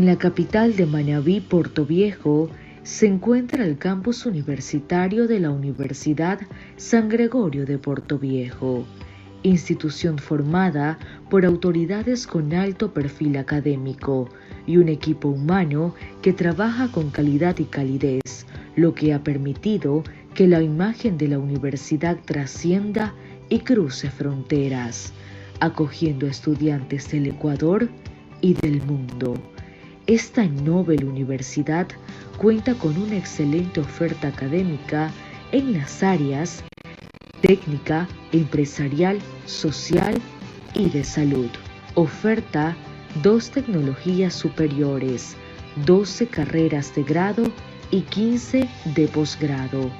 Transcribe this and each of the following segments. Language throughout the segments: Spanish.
En la capital de Manabí, Portoviejo, se encuentra el campus universitario de la Universidad San Gregorio de Portoviejo, institución formada por autoridades con alto perfil académico y un equipo humano que trabaja con calidad y calidez, lo que ha permitido que la imagen de la universidad trascienda y cruce fronteras, acogiendo estudiantes del Ecuador y del mundo. Esta noble universidad cuenta con una excelente oferta académica en las áreas técnica, empresarial, social y de salud. Oferta 2 tecnologías superiores, 12 carreras de grado y 15 de posgrado,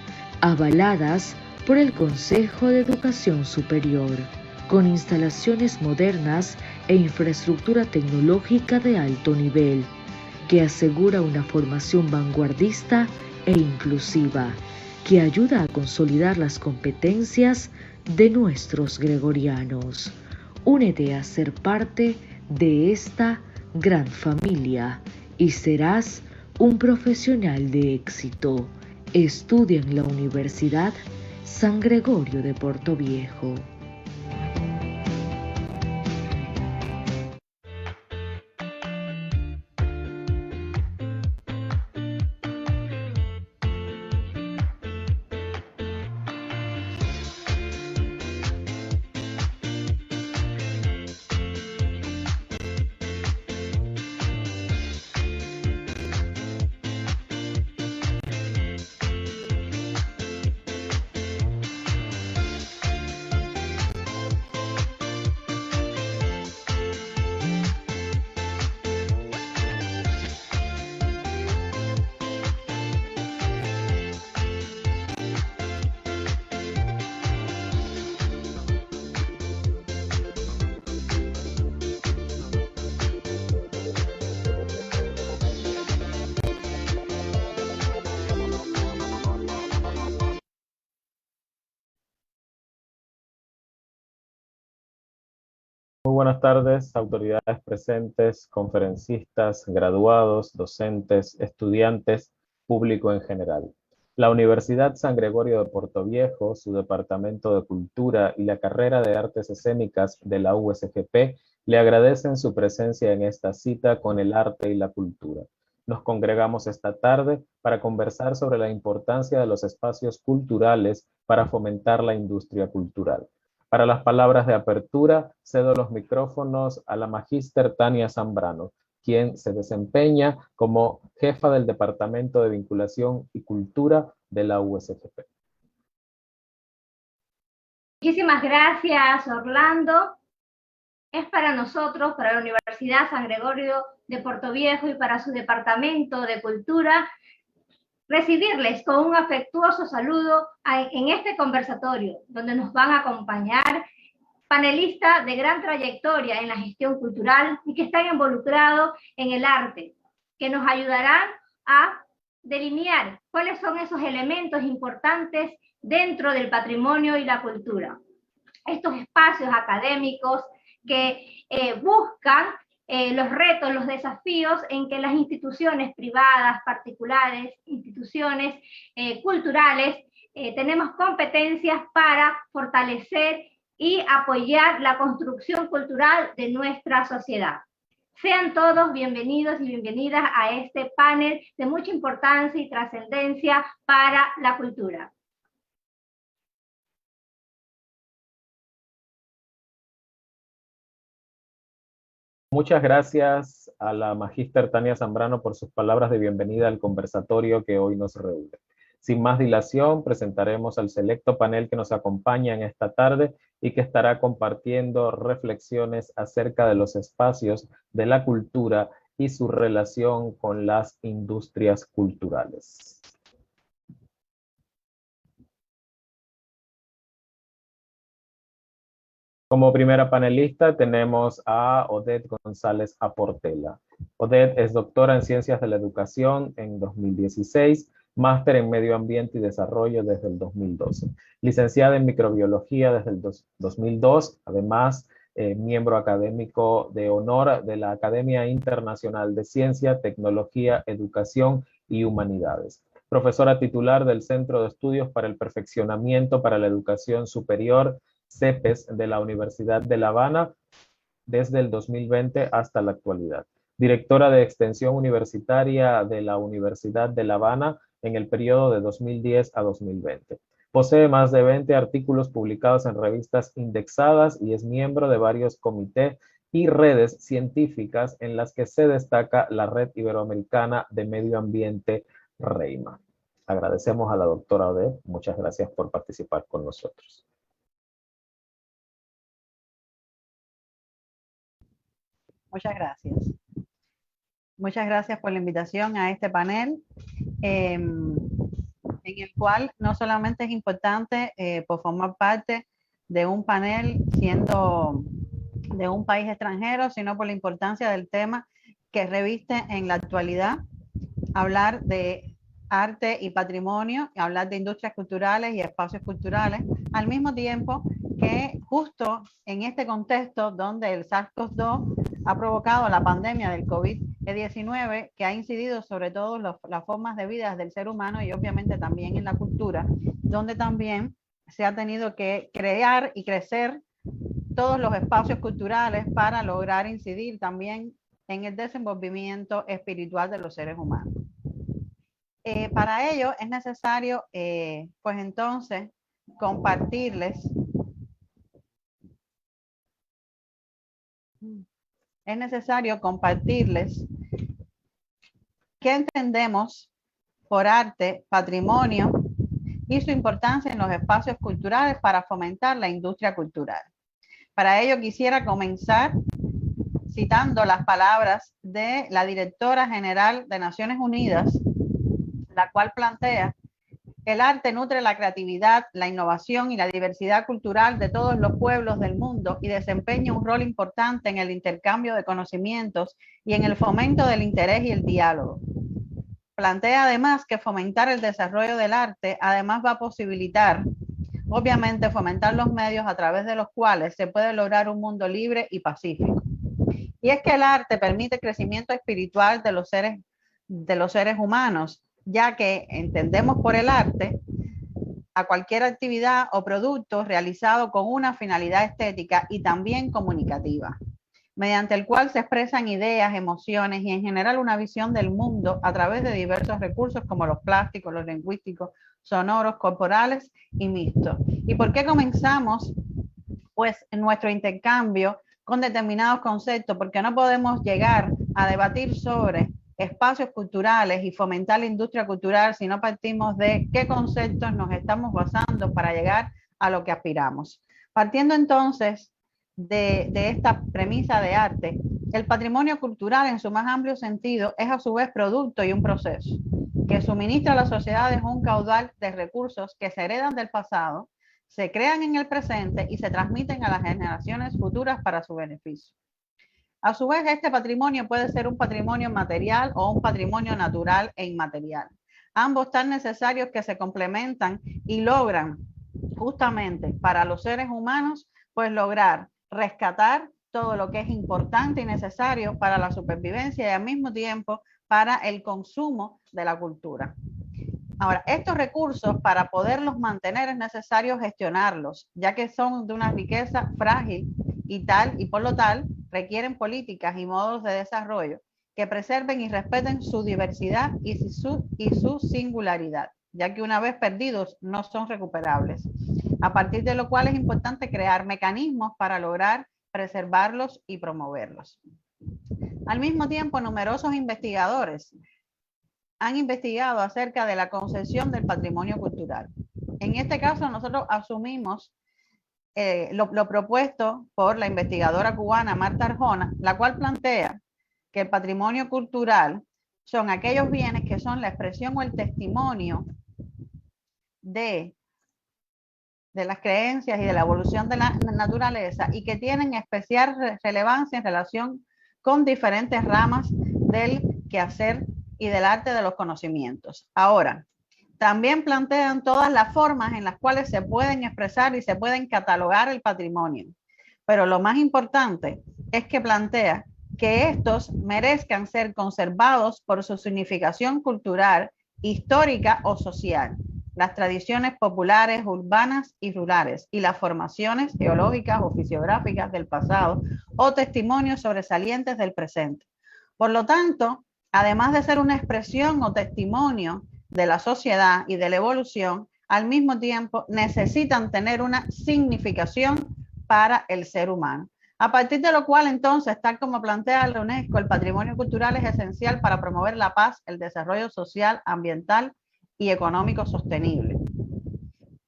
avaladas por el Consejo de Educación Superior, con instalaciones modernas e infraestructura tecnológica de alto nivel, que asegura una formación vanguardista e inclusiva, que ayuda a consolidar las competencias de nuestros gregorianos. Únete a ser parte de esta gran familia y serás un profesional de éxito. Estudia en la Universidad San Gregorio de Portoviejo. Muy buenas tardes, autoridades presentes, conferencistas, graduados, docentes, estudiantes, público en general. La Universidad San Gregorio de Portoviejo, su Departamento de Cultura y la carrera de Artes Escénicas de la USGP le agradecen su presencia en esta cita con el arte y la cultura. Nos congregamos esta tarde para conversar sobre la importancia de los espacios culturales para fomentar la industria cultural. Para las palabras de apertura, cedo los micrófonos a la magíster Tania Zambrano, quien se desempeña como jefa del Departamento de Vinculación y Cultura de la USGP. Muchísimas gracias, Orlando. Es para nosotros, para la Universidad San Gregorio de Portoviejo y para su Departamento de Cultura, recibirles con un afectuoso saludo en este conversatorio, donde nos van a acompañar panelistas de gran trayectoria en la gestión cultural y que están involucrados en el arte, que nos ayudarán a delinear cuáles son esos elementos importantes dentro del patrimonio y la cultura. Estos espacios académicos que buscan los retos, los desafíos en que las instituciones privadas, particulares, instituciones culturales, tenemos competencias para fortalecer y apoyar la construcción cultural de nuestra sociedad. Sean todos bienvenidos y bienvenidas a este panel de mucha importancia y trascendencia para la cultura. Muchas gracias a la magíster Tania Zambrano por sus palabras de bienvenida al conversatorio que hoy nos reúne. Sin más dilación, presentaremos al selecto panel que nos acompaña en esta tarde y que estará compartiendo reflexiones acerca de los espacios de la cultura y su relación con las industrias culturales. Como primera panelista tenemos a Odette González Aportela. Odette es doctora en Ciencias de la Educación en 2016, máster en Medio Ambiente y Desarrollo desde el 2012, licenciada en Microbiología desde el 2002, además miembro académico de honor de la Academia Internacional de Ciencia, Tecnología, Educación y Humanidades. Profesora titular del Centro de Estudios para el Perfeccionamiento para la Educación Superior, CEPES, de la Universidad de La Habana, desde el 2020 hasta la actualidad. Directora de Extensión Universitaria de la Universidad de La Habana en el periodo de 2010 a 2020. Posee más de 20 artículos publicados en revistas indexadas y es miembro de varios comités y redes científicas en las que se destaca la Red Iberoamericana de Medio Ambiente, REIMA. Agradecemos a la doctora Odette. Muchas gracias por participar con nosotros. Muchas gracias. Muchas gracias por la invitación a este panel, en el cual no solamente es importante por formar parte de un panel siendo de un país extranjero, sino por la importancia del tema que reviste en la actualidad, hablar de arte y patrimonio, hablar de industrias culturales y espacios culturales, al mismo tiempo que justo en este contexto donde el SARS-CoV-2 ha provocado la pandemia del COVID-19, que ha incidido sobre todo las formas de vida del ser humano y obviamente también en la cultura, donde también se ha tenido que crear y crecer todos los espacios culturales para lograr incidir también en el desenvolvimiento espiritual de los seres humanos. Para ello es necesario, pues entonces, compartirles. Es necesario compartirles qué entendemos por arte, patrimonio y su importancia en los espacios culturales para fomentar la industria cultural. Para ello quisiera comenzar citando las palabras de la directora general de Naciones Unidas, la cual plantea: el arte nutre la creatividad, la innovación y la diversidad cultural de todos los pueblos del mundo y desempeña un rol importante en el intercambio de conocimientos y en el fomento del interés y el diálogo. Plantea además que fomentar el desarrollo del arte además va a posibilitar, obviamente, fomentar los medios a través de los cuales se puede lograr un mundo libre y pacífico. Y es que el arte permite el crecimiento espiritual de los seres humanos, ya que entendemos por el arte a cualquier actividad o producto realizado con una finalidad estética y también comunicativa, mediante el cual se expresan ideas, emociones y en general una visión del mundo a través de diversos recursos como los plásticos, los lingüísticos, sonoros, corporales y mixtos. ¿Y por qué comenzamos pues en nuestro intercambio con determinados conceptos? Porque no podemos llegar a debatir sobre espacios culturales y fomentar la industria cultural si no partimos de qué conceptos nos estamos basando para llegar a lo que aspiramos. Partiendo entonces de esta premisa de arte, el patrimonio cultural en su más amplio sentido es a su vez producto y un proceso que suministra a las sociedades un caudal de recursos que se heredan del pasado, se crean en el presente y se transmiten a las generaciones futuras para su beneficio. A su vez, este patrimonio puede ser un patrimonio material o un patrimonio natural e inmaterial. Ambos tan necesarios que se complementan y logran justamente para los seres humanos, pues lograr rescatar todo lo que es importante y necesario para la supervivencia y al mismo tiempo para el consumo de la cultura. Ahora, estos recursos, para poderlos mantener, es necesario gestionarlos, ya que son de una riqueza frágil y por lo tal requieren políticas y modos de desarrollo que preserven y respeten su diversidad y su singularidad, ya que una vez perdidos no son recuperables. A partir de lo cual es importante crear mecanismos para lograr preservarlos y promoverlos. Al mismo tiempo, numerosos investigadores han investigado acerca de la concepción del patrimonio cultural. En este caso, nosotros asumimos lo propuesto por la investigadora cubana Marta Arjona, la cual plantea que el patrimonio cultural son aquellos bienes que son la expresión o el testimonio de las creencias y de la evolución de la naturaleza y que tienen especial relevancia en relación con diferentes ramas del quehacer y del arte de los conocimientos. Ahora, también plantean todas las formas en las cuales se pueden expresar y se pueden catalogar el patrimonio, pero lo más importante es que plantea que estos merezcan ser conservados por su significación cultural, histórica o social, las tradiciones populares, urbanas y rurales, y las formaciones geológicas o fisiográficas del pasado o testimonios sobresalientes del presente. Por lo tanto, además de ser una expresión o testimonio de la sociedad y de la evolución, al mismo tiempo necesitan tener una significación para el ser humano. A partir de lo cual, entonces, tal como plantea la UNESCO, el patrimonio cultural es esencial para promover la paz, el desarrollo social, ambiental y económico sostenible.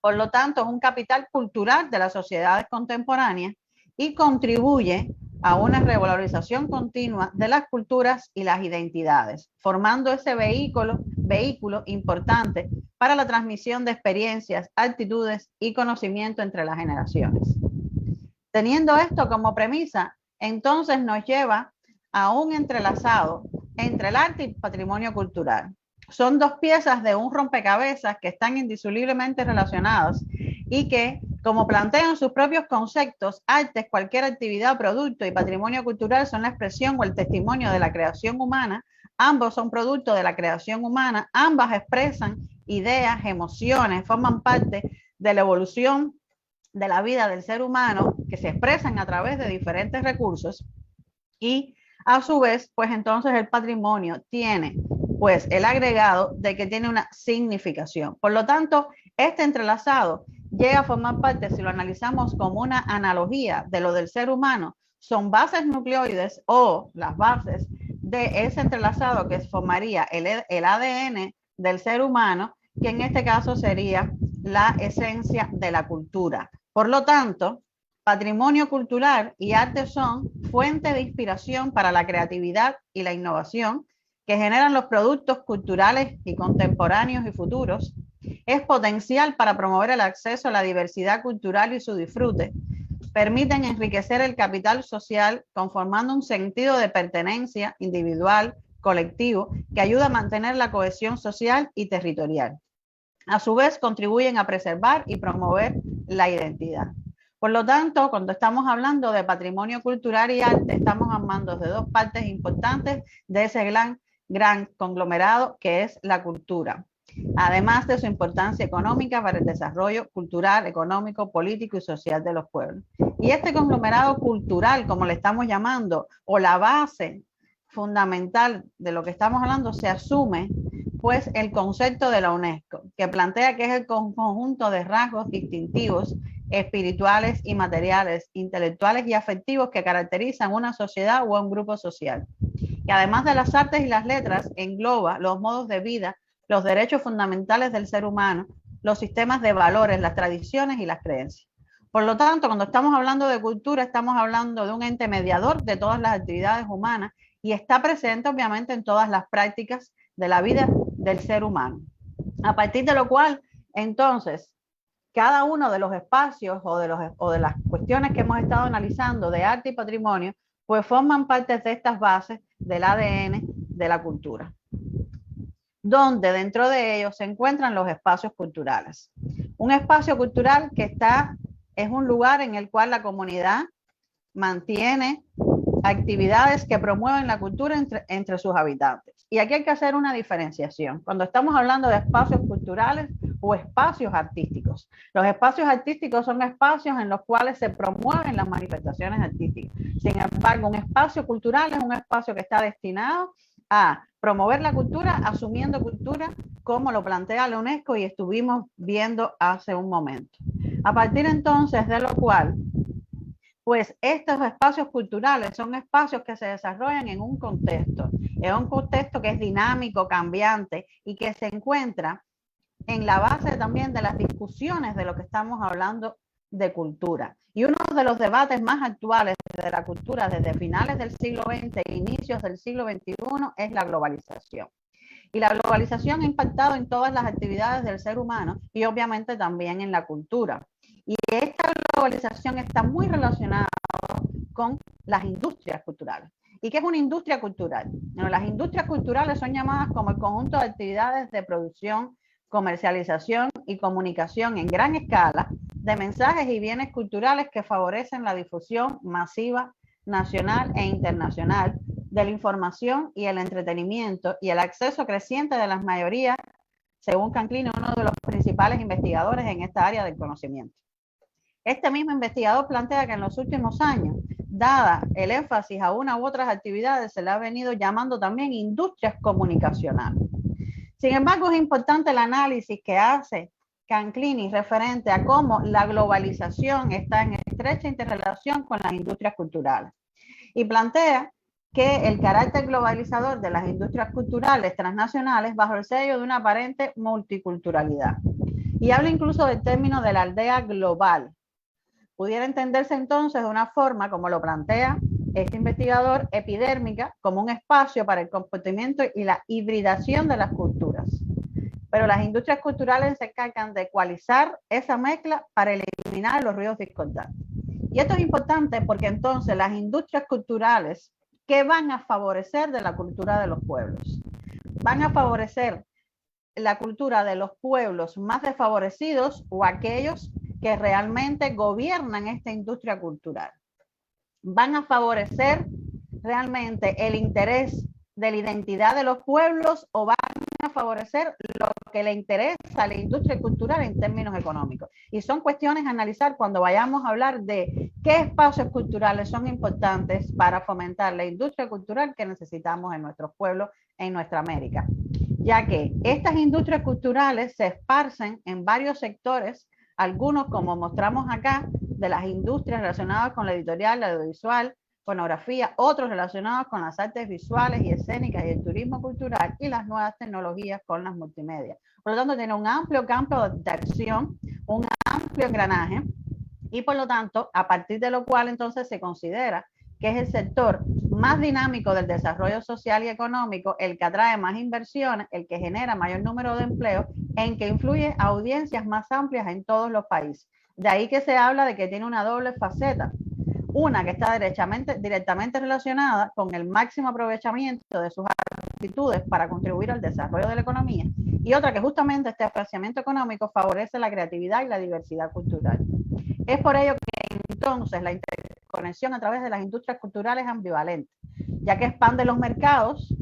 Por lo tanto, es un capital cultural de las sociedades contemporáneas y contribuye a una revalorización continua de las culturas y las identidades, formando ese vehículo importante para la transmisión de experiencias, actitudes y conocimiento entre las generaciones. Teniendo esto como premisa, entonces nos lleva a un entrelazado entre el arte y el patrimonio cultural. Son dos piezas de un rompecabezas que están indisolublemente relacionadas y que, como plantean sus propios conceptos, artes, cualquier actividad, producto, y patrimonio cultural son la expresión o el testimonio de la creación humana. Ambos son producto de la creación humana, ambas expresan ideas, emociones, forman parte de la evolución de la vida del ser humano, que se expresan a través de diferentes recursos, y a su vez, pues entonces el patrimonio tiene pues el agregado de que tiene una significación. Por lo tanto, este entrelazado llega a formar parte, si lo analizamos como una analogía de lo del ser humano, son bases nucleoides o las bases de ese entrelazado que formaría el ADN del ser humano, que en este caso sería la esencia de la cultura. Por lo tanto, patrimonio cultural y arte son fuente de inspiración para la creatividad y la innovación que generan los productos culturales y contemporáneos y futuros. Es potencial para promover el acceso a la diversidad cultural y su disfrute. Permiten enriquecer el capital social conformando un sentido de pertenencia individual, colectivo, que ayuda a mantener la cohesión social y territorial. A su vez, contribuyen a preservar y promover la identidad. Por lo tanto, cuando estamos hablando de patrimonio cultural y arte, estamos hablando de dos partes importantes de ese gran conglomerado que es la cultura, además de su importancia económica para el desarrollo cultural, económico, político y social de los pueblos. Y este conglomerado cultural, como le estamos llamando, o la base fundamental de lo que estamos hablando, se asume pues el concepto de la UNESCO, que plantea que es el conjunto de rasgos distintivos, espirituales y materiales, intelectuales y afectivos que caracterizan una sociedad o un grupo social. Y además de las artes y las letras, engloba los modos de vida, los derechos fundamentales del ser humano, los sistemas de valores, las tradiciones y las creencias. Por lo tanto, cuando estamos hablando de cultura, estamos hablando de un ente mediador de todas las actividades humanas y está presente obviamente en todas las prácticas de la vida del ser humano. A partir de lo cual, entonces, cada uno de los espacios o de las cuestiones que hemos estado analizando de arte y patrimonio, pues forman parte de estas bases del ADN de la cultura, donde dentro de ellos se encuentran los espacios culturales. Un espacio cultural que es un lugar en el cual la comunidad mantiene actividades que promueven la cultura entre sus habitantes. Y aquí hay que hacer una diferenciación. Cuando estamos hablando de espacios culturales o espacios artísticos. Los espacios artísticos son espacios en los cuales se promueven las manifestaciones artísticas. Sin embargo, un espacio cultural es un espacio que está destinado a promover la cultura, asumiendo cultura como lo plantea la UNESCO y estuvimos viendo hace un momento. A partir entonces de lo cual, pues estos espacios culturales son espacios que se desarrollan en un contexto que es dinámico, cambiante y que se encuentra en la base también de las discusiones de lo que estamos hablando de cultura. Y uno de los debates más actuales de la cultura desde finales del siglo XX e inicios del siglo XXI es la globalización. Y la globalización ha impactado en todas las actividades del ser humano y obviamente también en la cultura. Y esta globalización está muy relacionada con las industrias culturales. ¿Y qué es una industria cultural? Bueno, las industrias culturales son llamadas como el conjunto de actividades de producción, comercialización y comunicación en gran escala de mensajes y bienes culturales que favorecen la difusión masiva, nacional e internacional de la información y el entretenimiento y el acceso creciente de las mayorías, según Canclini, uno de los principales investigadores en esta área del conocimiento. Este mismo investigador plantea que en los últimos años, dada el énfasis a una u otras actividades, se le ha venido llamando también industrias comunicacionales. Sin embargo, es importante el análisis que hace Canclini referente a cómo la globalización está en estrecha interrelación con las industrias culturales. Y plantea que el carácter globalizador de las industrias culturales transnacionales bajo el sello de una aparente multiculturalidad. Y habla incluso del término de la aldea global. Pudiera entenderse entonces de una forma, como lo plantea este investigador, epidérmica, como un espacio para el comportamiento y la hibridación de las culturas. Pero las industrias culturales se encargan de ecualizar esa mezcla para eliminar los ruidos discordantes. Y esto es importante porque entonces las industrias culturales, ¿qué van a favorecer de la cultura de los pueblos? Van a favorecer la cultura de los pueblos más desfavorecidos o aquellos que realmente gobiernan esta industria cultural. Van a favorecer realmente el interés de la identidad de los pueblos o van a favorecer lo que le interesa a la industria cultural en términos económicos. Y son cuestiones a analizar cuando vayamos a hablar de qué espacios culturales son importantes para fomentar la industria cultural que necesitamos en nuestros pueblos, en nuestra América. Ya que estas industrias culturales se esparcen en varios sectores, algunos como mostramos acá, de las industrias relacionadas con la editorial, la audiovisual, pornografía, otros relacionados con las artes visuales y escénicas y el turismo cultural y las nuevas tecnologías con las multimedia. Por lo tanto, tiene un amplio campo de acción, un amplio engranaje y por lo tanto, a partir de lo cual entonces se considera que es el sector más dinámico del desarrollo social y económico, el que atrae más inversiones, el que genera mayor número de empleos, en que influye a audiencias más amplias en todos los países. De ahí que se habla de que tiene una doble faceta. Una que está directamente relacionada con el máximo aprovechamiento de sus actitudes para contribuir al desarrollo de la economía y otra que justamente este apreciamiento económico favorece la creatividad y la diversidad cultural. Es por ello que entonces la interconexión a través de las industrias culturales es ambivalente, ya que expande los mercados,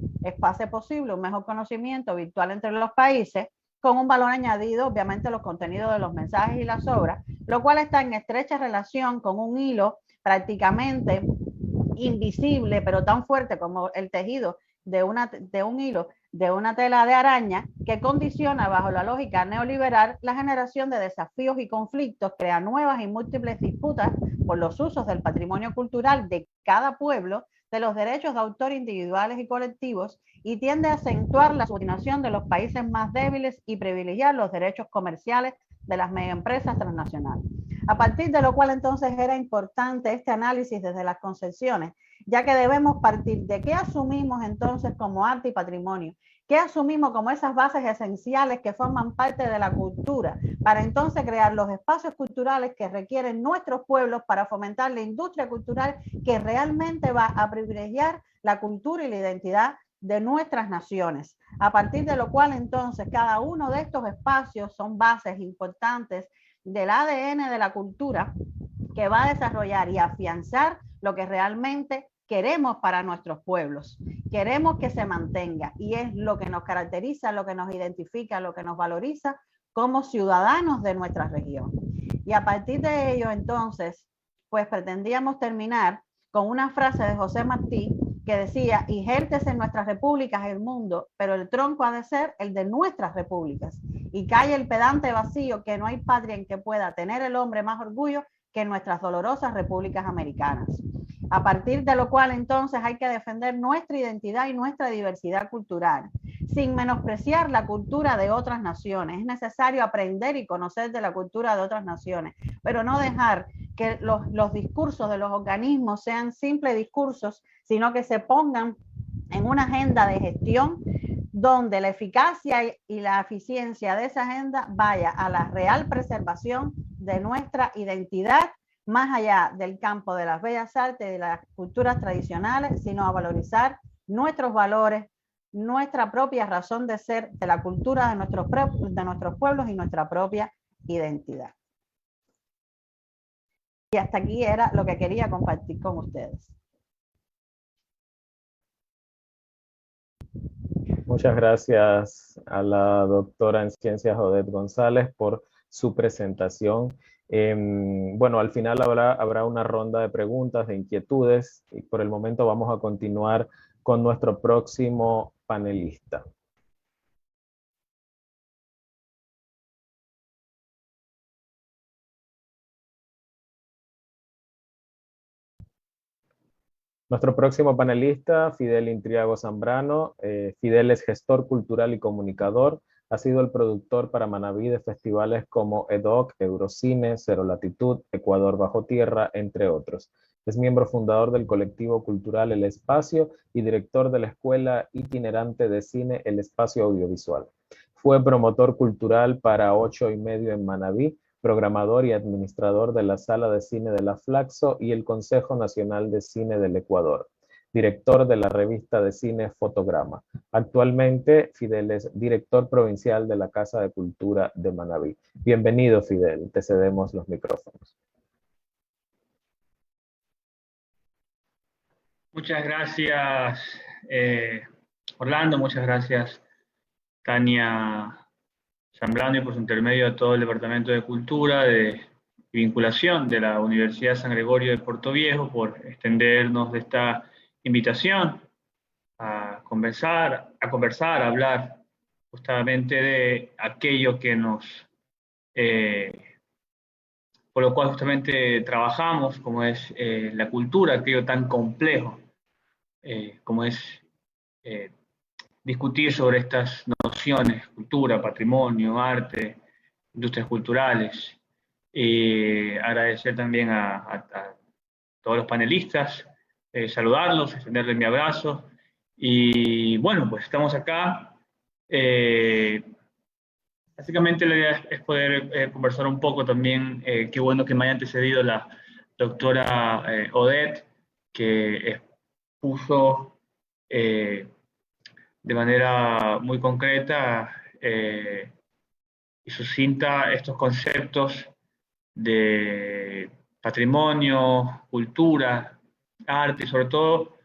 hace posible un mejor conocimiento virtual entre los países, con un valor añadido, obviamente, los contenidos de los mensajes y las obras, lo cual está en estrecha relación con un hilo prácticamente invisible, pero tan fuerte como el tejido de un hilo de una tela de araña que condiciona bajo la lógica neoliberal la generación de desafíos y conflictos, crea nuevas y múltiples disputas por los usos del patrimonio cultural de cada pueblo, de los derechos de autor individuales y colectivos y tiende a acentuar la subordinación de los países más débiles y privilegiar los derechos comerciales de las megaempresas transnacionales. A partir de lo cual entonces era importante este análisis desde las concepciones, ya que debemos partir de qué asumimos entonces como arte y patrimonio, qué asumimos como esas bases esenciales que forman parte de la cultura, para entonces crear los espacios culturales que requieren nuestros pueblos para fomentar la industria cultural que realmente va a privilegiar la cultura y la identidad de nuestras naciones. A partir de lo cual entonces cada uno de estos espacios son bases importantes del ADN de la cultura que va a desarrollar y afianzar lo que realmente queremos para nuestros pueblos. Queremos que se mantenga y es lo que nos caracteriza, lo que nos identifica, lo que nos valoriza como ciudadanos de nuestra región. Y a partir de ello entonces, pues pretendíamos terminar con una frase de José Martí que decía: injértese en nuestras repúblicas el mundo, pero el tronco ha de ser el de nuestras repúblicas. Y calle el pedante vacío que no hay patria en que pueda tener el hombre más orgullo que en nuestras dolorosas repúblicas americanas. A partir de lo cual entonces hay que defender nuestra identidad y nuestra diversidad cultural, sin menospreciar la cultura de otras naciones. Es necesario aprender y conocer de la cultura de otras naciones, pero no dejar que los discursos de los organismos sean simples discursos, sino que se pongan en una agenda de gestión donde la eficacia y la eficiencia de esa agenda vaya a la real preservación de nuestra identidad, más allá del campo de las bellas artes y de las culturas tradicionales, sino a valorizar nuestros valores, nuestra propia razón de ser, de la cultura de nuestros pueblos y nuestra propia identidad. Y hasta aquí era lo que quería compartir con ustedes. Muchas gracias a la doctora en Ciencias Odette González por su presentación. Bueno, al final habrá una ronda de preguntas, de inquietudes, y por el momento vamos a continuar con nuestro próximo panelista. Nuestro próximo panelista, Fidel Intriago Zambrano. Fidel es gestor cultural y comunicador. Ha sido el productor para Manabí de festivales como EDOC, Eurocine, Cero Latitud, Ecuador Bajo Tierra, entre otros. Es miembro fundador del colectivo cultural El Espacio y director de la Escuela Itinerante de Cine El Espacio Audiovisual. Fue promotor cultural para 8+medio en Manabí, programador y administrador de la Sala de Cine de la Flaxo y el Consejo Nacional de Cine del Ecuador, director de la revista de cine Fotograma. Actualmente, Fidel es director provincial de la Casa de Cultura de Manabí. Bienvenido, Fidel, te cedemos los micrófonos. Muchas gracias, Orlando, muchas gracias, Tania Zambrano, y por su intermedio a todo el Departamento de Cultura de Vinculación de la Universidad San Gregorio de Puerto Viejo por extendernos de esta invitación a conversar, a hablar justamente de aquello que por lo cual justamente trabajamos, como es la cultura, aquello tan complejo, como es discutir sobre estas nociones, cultura, patrimonio, arte, industrias culturales. Agradecer también a todos los panelistas, saludarlos, extenderles mi abrazo. Y bueno, pues estamos acá. Básicamente la idea es poder conversar un poco también. Qué bueno que me haya antecedido la doctora Odette, que expuso de manera muy concreta y sucinta estos conceptos de patrimonio, cultura, arte, y sobre todo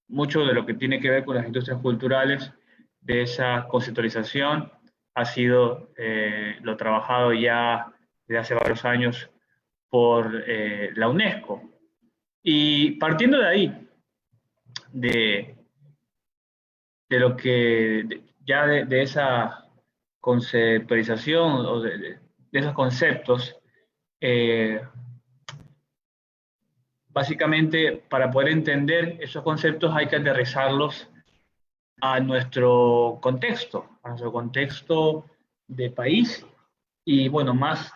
mucho de lo que tiene que ver con las industrias culturales, de esa conceptualización, ha sido lo trabajado ya desde hace varios años por la UNESCO. Y partiendo de ahí, de lo que, ya de esa conceptualización o de esos conceptos, básicamente para poder entender esos conceptos hay que aterrizarlos a nuestro contexto de país y bueno, más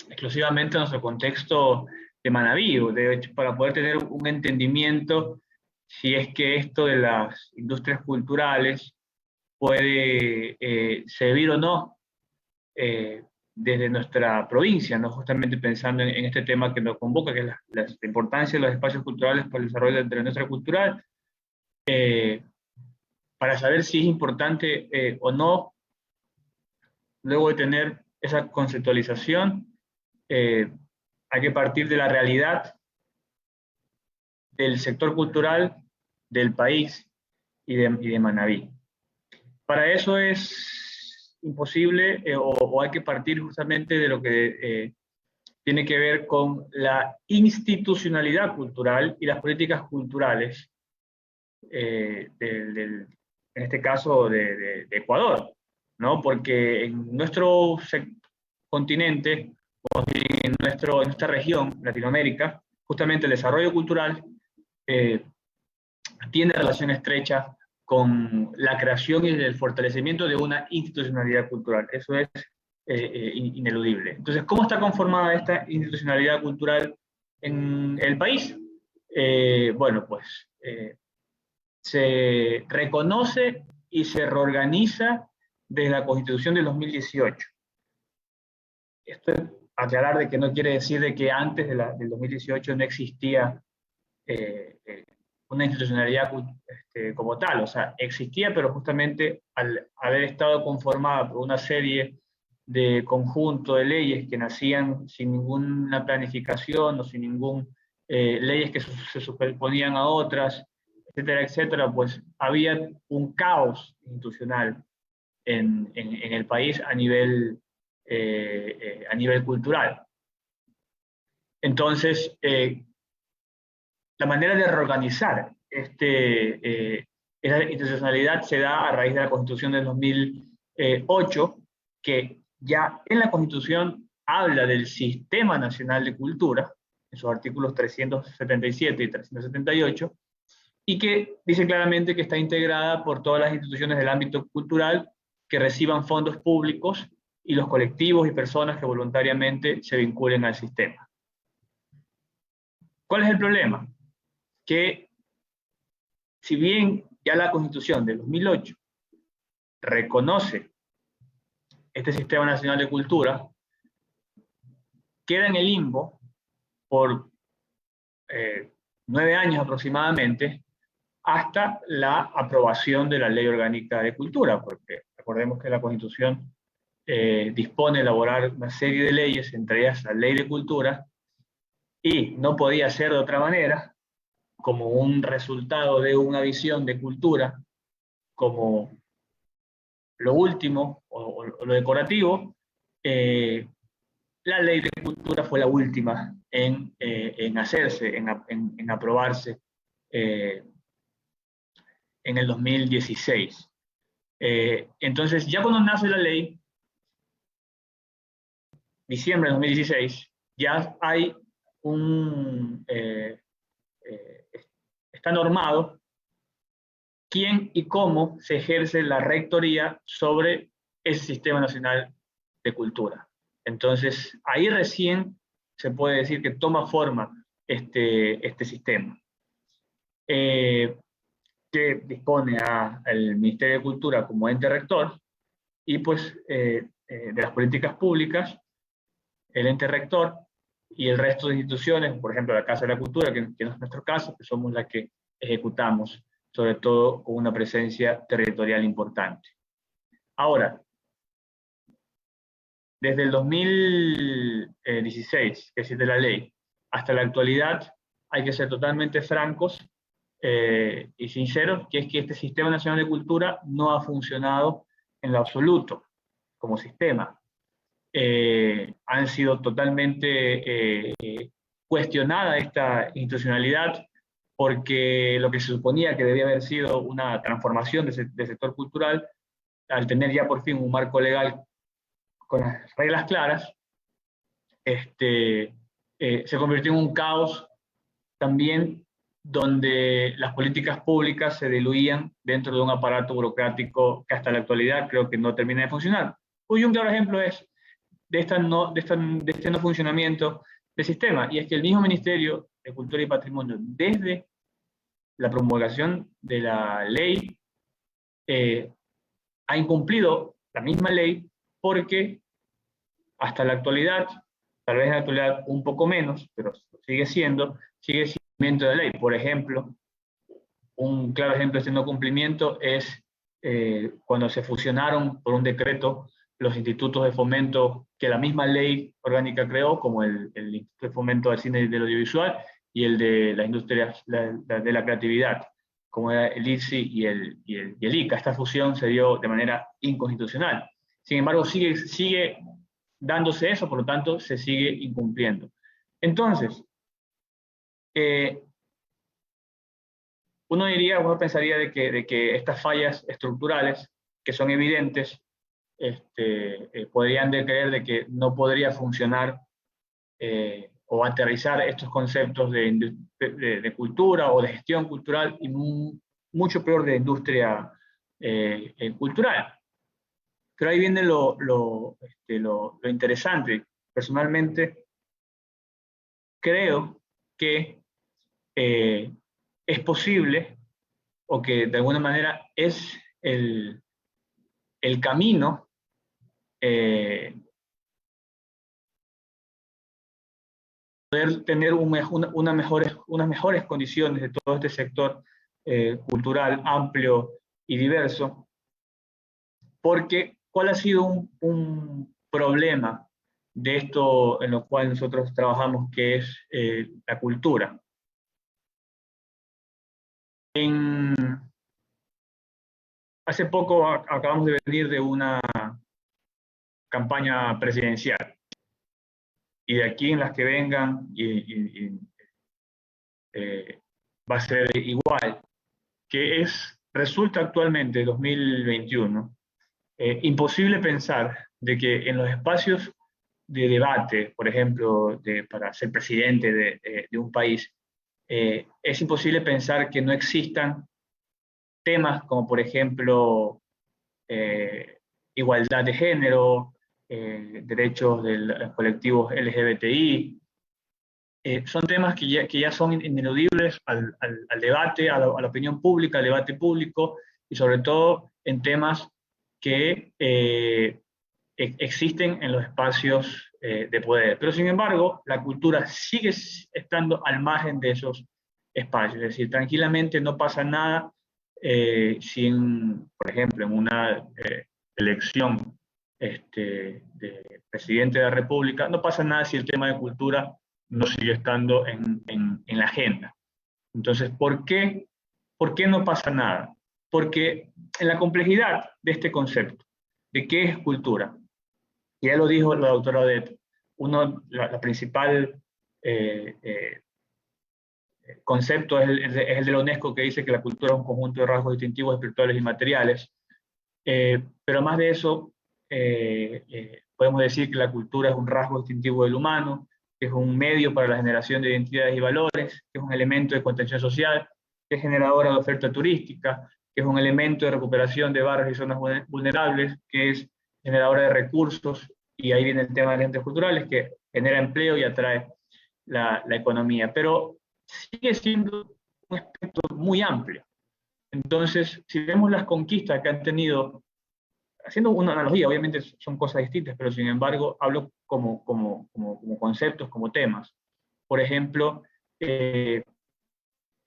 exclusivamente a nuestro contexto de Manabí. De hecho, para poder tener un entendimiento si es que esto de las industrias culturales puede servir o no desde nuestra provincia, ¿no? Justamente pensando en este tema que nos convoca, que es la importancia de los espacios culturales para el desarrollo de la industria cultural, para saber si es importante o no, luego de tener esa conceptualización, hay que partir de la realidad del sector cultural del país y de Manabí. Para eso es imposible o hay que partir justamente de lo que tiene que ver con la institucionalidad cultural y las políticas culturales, en este caso de Ecuador, ¿no? Porque en nuestro continente, o en nuestra región, Latinoamérica, justamente el desarrollo cultural tiene relación estrecha con la creación y el fortalecimiento de una institucionalidad cultural. Eso es ineludible. Entonces, ¿cómo está conformada esta institucionalidad cultural en el país? Bueno, pues se reconoce y se reorganiza desde la Constitución de 2018. Esto es aclarar de que no quiere decir de que antes del 2018 no existía una institucionalidad como tal, o sea, existía, pero justamente al haber estado conformada por una serie de conjunto de leyes que nacían sin ninguna planificación o sin ningún leyes que se superponían a otras, etcétera, etcétera, pues había un caos institucional en el país a nivel cultural. Entonces, la manera de reorganizar esa institucionalidad se da a raíz de la Constitución del 2008, que ya en la Constitución habla del Sistema Nacional de Cultura, en sus artículos 377 y 378, y que dice claramente que está integrada por todas las instituciones del ámbito cultural que reciban fondos públicos y los colectivos y personas que voluntariamente se vinculen al sistema. ¿Cuál es el problema? Que si bien ya la Constitución de 2008 reconoce este Sistema Nacional de Cultura, queda en el limbo por 9 años aproximadamente, hasta la aprobación de la Ley Orgánica de Cultura, porque recordemos que la Constitución dispone de elaborar una serie de leyes, entre ellas la Ley de Cultura, y no podía ser de otra manera, como un resultado de una visión de cultura, como lo último o lo decorativo. La Ley de Cultura fue la última en hacerse, en aprobarse en el 2016. Entonces, ya cuando nace la ley, diciembre de 2016, ya hay está normado quién y cómo se ejerce la rectoría sobre ese Sistema Nacional de Cultura. Entonces, ahí recién se puede decir que toma forma este sistema. Que dispone al Ministerio de Cultura como ente rector, y pues de las políticas públicas, el ente rector y el resto de instituciones, por ejemplo la Casa de la Cultura, que no es nuestro caso, que somos las que ejecutamos, sobre todo con una presencia territorial importante. Ahora, desde el 2016, que existe la ley, hasta la actualidad, hay que ser totalmente francos y sinceros, que es que este Sistema Nacional de Cultura no ha funcionado en lo absoluto como sistema. Han sido totalmente cuestionada esta institucionalidad, porque lo que se suponía que debía haber sido una transformación del sector cultural, al tener ya por fin un marco legal con las reglas claras, se convirtió en un caos también, donde las políticas públicas se diluían dentro de un aparato burocrático que hasta la actualidad creo que no termina de funcionar. Hoy un claro ejemplo es de este no funcionamiento del sistema, y es que el mismo Ministerio de Cultura y Patrimonio, desde la promulgación de la ley, ha incumplido la misma ley, porque hasta la actualidad, tal vez en la actualidad un poco menos, pero sigue siendo cumplimiento de ley. Por ejemplo, un claro ejemplo de este no cumplimiento es cuando se fusionaron por un decreto los institutos de fomento que la misma ley orgánica creó, como el Instituto de Fomento del Cine y del Audiovisual, y el de las industrias de la creatividad, como era el IRSI y el ICA. Esta fusión se dio de manera inconstitucional. Sin embargo, sigue dándose eso, por lo tanto, se sigue incumpliendo. Entonces, uno pensaría de que estas fallas estructurales, que son evidentes, podrían creer de que no podría funcionar o aterrizar estos conceptos de cultura o de gestión cultural, y mucho peor de industria cultural. Pero ahí viene lo interesante. Personalmente, creo que es posible, o que de alguna manera es el camino poder tener unas mejores condiciones de todo este sector cultural amplio y diverso, porque ¿cuál ha sido un problema de esto en lo cual nosotros trabajamos, que es la cultura. Hace poco acabamos de venir de una campaña presidencial, y de aquí en las que vengan va a ser igual, que resulta actualmente, 2021, imposible pensar de que en los espacios de debate, por ejemplo, para ser presidente de un país, es imposible pensar que no existan temas como, por ejemplo, igualdad de género, derechos de los colectivos LGBTI. Son temas que ya son ineludibles al debate, a la opinión pública, al debate público, y sobre todo en temas que existen en los espacios de poder. Pero sin embargo, la cultura sigue estando al margen de esos espacios. Es decir, tranquilamente no pasa nada por ejemplo, en una elección de presidente de la República, no pasa nada si el tema de cultura no sigue estando en la agenda. Entonces, ¿por qué no pasa nada? Porque en la complejidad de este concepto, de qué es cultura, ya lo dijo la doctora Odette, la principal concepto es el de la UNESCO, que dice que la cultura es un conjunto de rasgos distintivos espirituales y materiales. Pero más de eso, podemos decir que la cultura es un rasgo distintivo del humano, que es un medio para la generación de identidades y valores, que es un elemento de contención social, que es generadora de oferta turística, que es un elemento de recuperación de barrios y zonas vulnerables, que es generadora de recursos, y ahí viene el tema de las entes culturales, que genera empleo y atrae la economía. Pero sigue siendo un aspecto muy amplio. Entonces, si vemos las conquistas que han tenido, haciendo una analogía, obviamente son cosas distintas, pero sin embargo hablo como conceptos, como temas. Por ejemplo,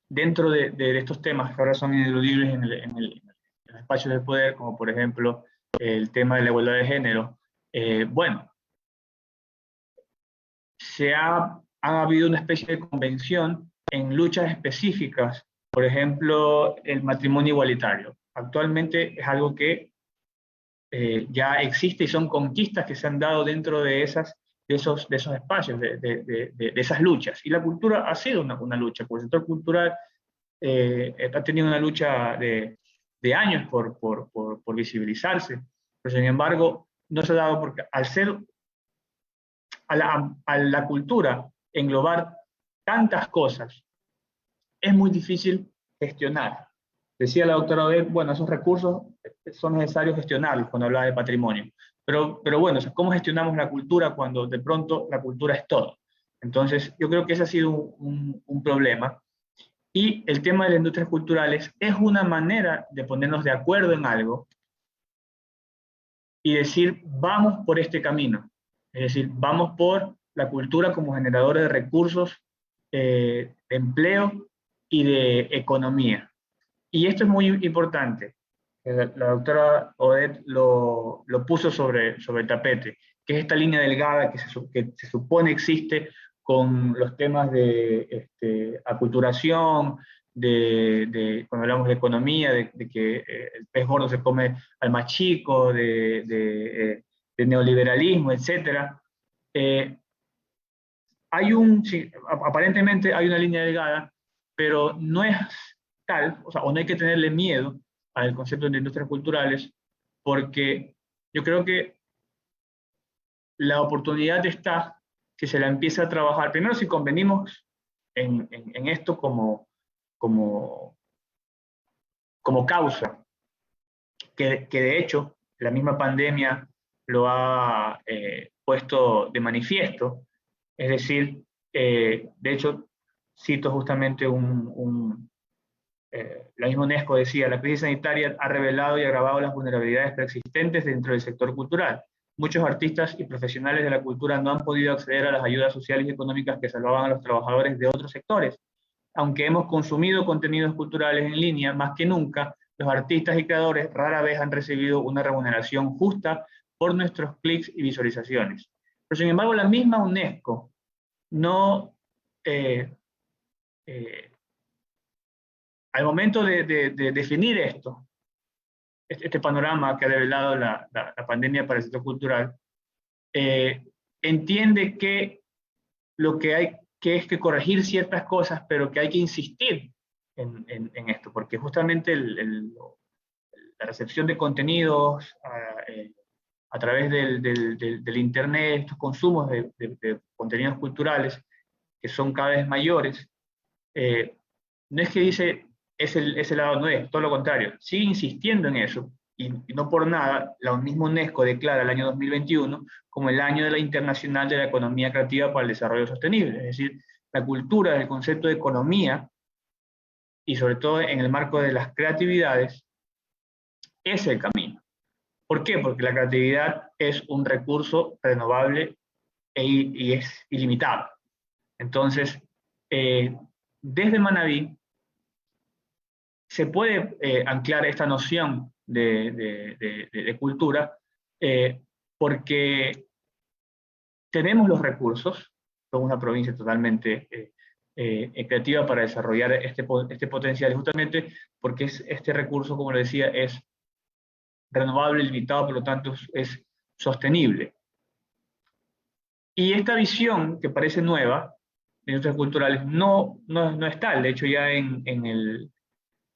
dentro de estos temas que ahora son ineludibles en los espacios de poder, como por ejemplo el tema de la igualdad de género, bueno, ha habido una especie de convención en luchas específicas, por ejemplo, el matrimonio igualitario. Actualmente es algo que ya existe y son conquistas que se han dado dentro de esos espacios, de esas luchas. Y la cultura ha sido una lucha, porque el sector cultural ha tenido una lucha de años por visibilizarse, pero sin embargo no se ha dado porque al ser a la cultura englobar tantas cosas, es muy difícil gestionar. Decía la doctora Odette, bueno, esos recursos son necesarios gestionarlos cuando hablaba de patrimonio. Pero bueno, ¿cómo gestionamos la cultura cuando de pronto la cultura es todo? Entonces, yo creo que ese ha sido un problema. Y el tema de las industrias culturales es una manera de ponernos de acuerdo en algo y decir, vamos por este camino. Es decir, vamos por la cultura como generadora de recursos, de empleo y de economía. Y esto es muy importante. La doctora Odette lo puso sobre el tapete, que es esta línea delgada que se supone existe con los temas de aculturación, cuando hablamos de economía, de que el pez gordo se come al más chico, de neoliberalismo, etc. Aparentemente hay una línea delgada, pero no es tal, o no hay que tenerle miedo al concepto de industrias culturales, porque yo creo que la oportunidad está si se la empieza a trabajar. Primero, si convenimos en esto como causa, que de hecho la misma pandemia lo ha puesto de manifiesto. Es decir, de hecho, cito justamente la misma UNESCO decía, la crisis sanitaria ha revelado y agravado las vulnerabilidades preexistentes dentro del sector cultural. Muchos artistas y profesionales de la cultura no han podido acceder a las ayudas sociales y económicas que salvaban a los trabajadores de otros sectores. Aunque hemos consumido contenidos culturales en línea, más que nunca, los artistas y creadores rara vez han recibido una remuneración justa por nuestros clics y visualizaciones. Pero sin embargo, la misma UNESCO no, al momento de definir esto, este panorama que ha revelado la pandemia para el sector cultural, entiende que lo que hay que es que corregir ciertas cosas, pero que hay que insistir en esto, porque justamente la recepción de contenidos a través del Internet, estos consumos de contenidos culturales, que son cada vez mayores, no es que dice ese lado no es, todo lo contrario, sigue insistiendo en eso, y no por nada, la misma UNESCO declara el año 2021 como el año de la Internacional de la Economía Creativa para el Desarrollo Sostenible, es decir, la cultura del concepto de economía, y sobre todo en el marco de las creatividades, es el camino. ¿Por qué? Porque la creatividad es un recurso renovable y es ilimitado. Entonces, desde Manaví se puede anclar esta noción de cultura porque tenemos los recursos, somos una provincia totalmente creativa para desarrollar este potencial, y justamente porque este recurso, como le decía, es renovable, limitado, por lo tanto es sostenible. Y esta visión, que parece nueva, de industrias culturales, no es tal. De hecho, ya en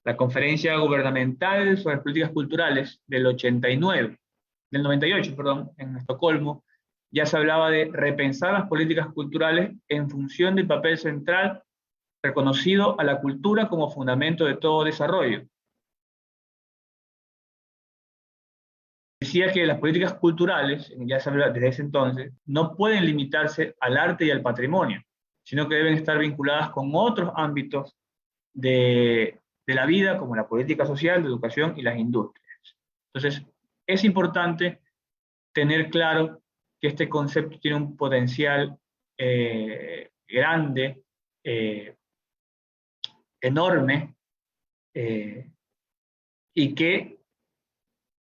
la conferencia gubernamental sobre las políticas culturales del 98, perdón, en Estocolmo, ya se hablaba de repensar las políticas culturales en función del papel central reconocido a la cultura como fundamento de todo desarrollo. Decía que las políticas culturales, ya se habla desde ese entonces, no pueden limitarse al arte y al patrimonio, sino que deben estar vinculadas con otros ámbitos de la vida, como la política social, la educación y las industrias. Entonces, es importante tener claro que este concepto tiene un potencial grande, enorme, y que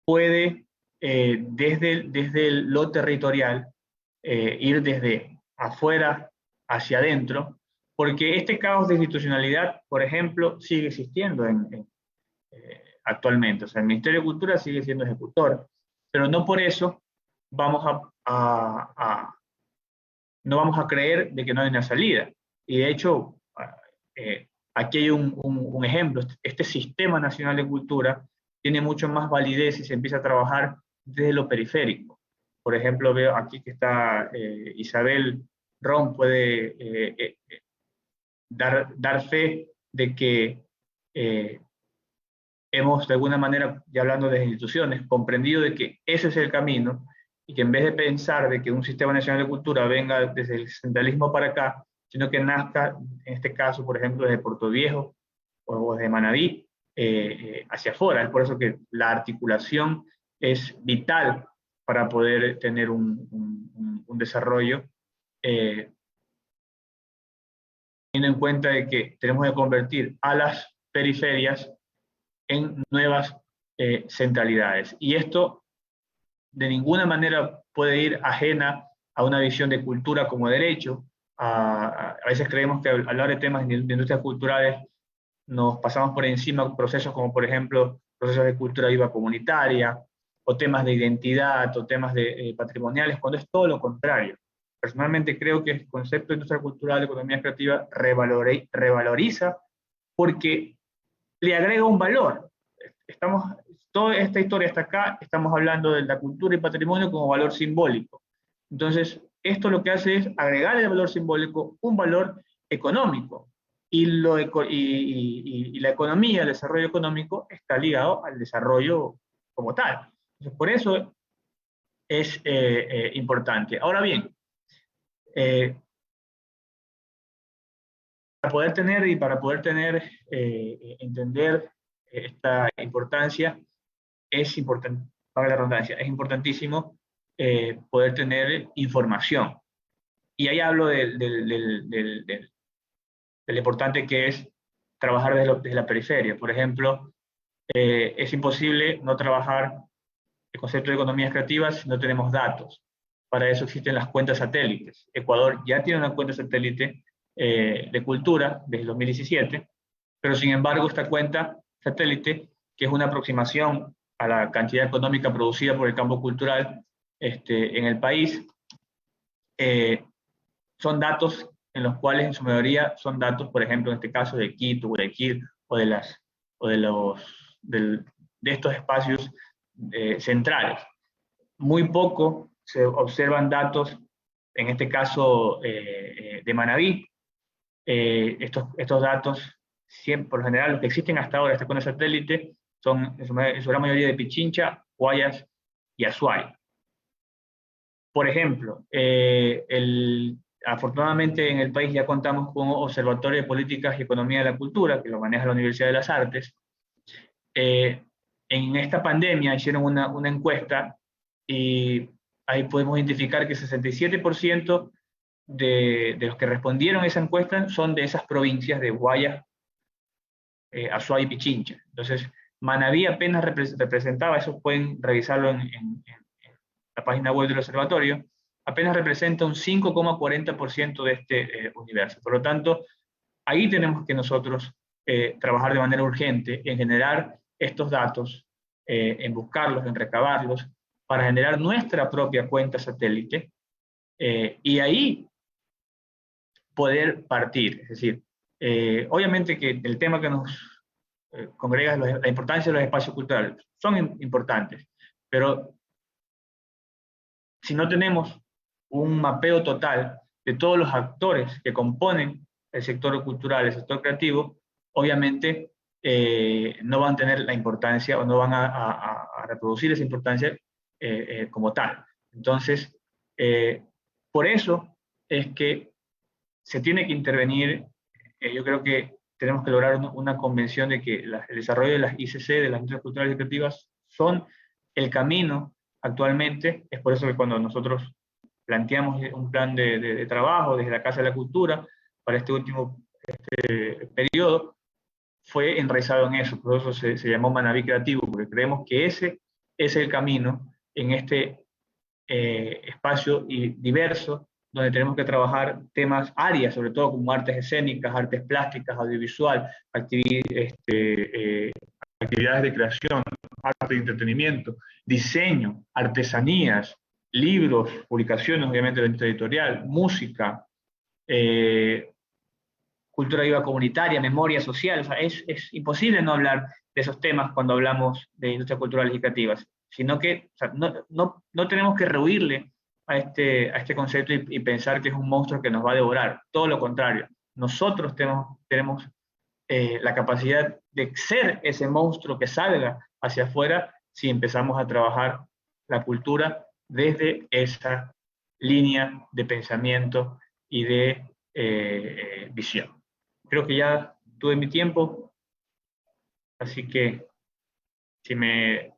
puede, desde lo territorial, ir desde afuera hacia adentro, porque este caos de institucionalidad, por ejemplo, sigue existiendo actualmente. O sea, el Ministerio de Cultura sigue siendo ejecutor, pero no por eso vamos no vamos a creer de que no hay una salida. Y de hecho, aquí hay un ejemplo. Este Sistema Nacional de Cultura tiene mucho más validez si se empieza a trabajar desde lo periférico. Por ejemplo, veo aquí que está Isabel Ron, puede dar fe de que hemos, de alguna manera, ya hablando de instituciones, comprendido de que ese es el camino, y que en vez de pensar de que un Sistema Nacional de Cultura venga desde el centralismo para acá, sino que nazca, en este caso, por ejemplo, desde Puerto Viejo o desde Manabí, hacia afuera. Es por eso que la articulación es vital para poder tener un desarrollo, teniendo en cuenta de que tenemos que convertir a las periferias en nuevas centralidades. Y esto de ninguna manera puede ir ajena a una visión de cultura como derecho. A veces creemos que al hablar de temas de industrias culturales nos pasamos por encima procesos como, por ejemplo, procesos de cultura viva comunitaria, o temas de identidad, o temas patrimoniales, cuando es todo lo contrario. Personalmente creo que el concepto de industria cultural, de economía creativa, revaloriza porque le agrega un valor. Toda esta historia hasta acá, estamos hablando de la cultura y patrimonio como valor simbólico. Entonces, esto lo que hace es agregar el valor simbólico un valor económico. Y la economía, el desarrollo económico, está ligado al desarrollo como tal. Entonces, por eso es importante. Ahora bien, para poder entender esta importancia, es importante, para la redundancia, es importantísimo poder tener información. Y ahí hablo de lo importante que es trabajar desde la periferia. Por ejemplo, es imposible no trabajar el concepto de economías creativas si no tenemos datos. Para eso existen las cuentas satélites. Ecuador ya tiene una cuenta satélite de cultura desde 2017, pero sin embargo esta cuenta satélite, que es una aproximación a la cantidad económica producida por el campo cultural en el país, son datos en los cuales en su mayoría son datos, por ejemplo, en este caso de Quito, Guayaquil, o de estos espacios centrales. Muy poco se observan datos, en este caso de Manabí. Estos datos, siempre, por lo general, los que existen hasta ahora, esta cuenta satélite, son en su gran mayoría de Pichincha, Guayas y Azuay. Por ejemplo, afortunadamente en el país ya contamos con un Observatorio de Políticas y Economía de la Cultura, que lo maneja la Universidad de las Artes. En esta pandemia hicieron una encuesta y ahí podemos identificar que 67% de los que respondieron a esa encuesta son de esas provincias de Guayas, Azuay y Pichincha. Entonces, Manabí apenas representaba, eso pueden revisarlo en la página web del observatorio, apenas representa un 5,40% de este universo. Por lo tanto, ahí tenemos que nosotros trabajar de manera urgente en generar estos datos, en buscarlos, en recabarlos, para generar nuestra propia cuenta satélite, y ahí poder partir. Es decir, obviamente que el tema que nos congrega es la importancia de los espacios culturales. Son importantes, pero si no tenemos un mapeo total de todos los actores que componen el sector cultural, el sector creativo, obviamente no van a tener la importancia o no van a reproducir esa importancia como tal. Entonces, por eso es que se tiene que intervenir. Yo creo que tenemos que lograr una convención de que el desarrollo de las ICC, de las industrias culturales y creativas, son el camino actualmente. Es por eso que cuando nosotros planteamos un plan de trabajo desde la Casa de la Cultura para este último periodo, fue enraizado en eso. Por eso se llamó Manabí Creativo, porque creemos que ese es el camino en este espacio diverso, donde tenemos que trabajar temas, áreas, sobre todo como artes escénicas, artes plásticas, audiovisual, actividades de creación, arte de entretenimiento, diseño, artesanías, libros, publicaciones, obviamente, de la editorial, música, cultura viva comunitaria, memoria social. O sea, es imposible no hablar de esos temas cuando hablamos de industrias culturales y creativas, sino que, o sea, no tenemos que rehuirle a este concepto y pensar que es un monstruo que nos va a devorar. Todo lo contrario, nosotros tenemos la capacidad de ser ese monstruo que salga hacia afuera si empezamos a trabajar la cultura desde esa línea de pensamiento y de visión. Creo que ya tuve mi tiempo, así que si me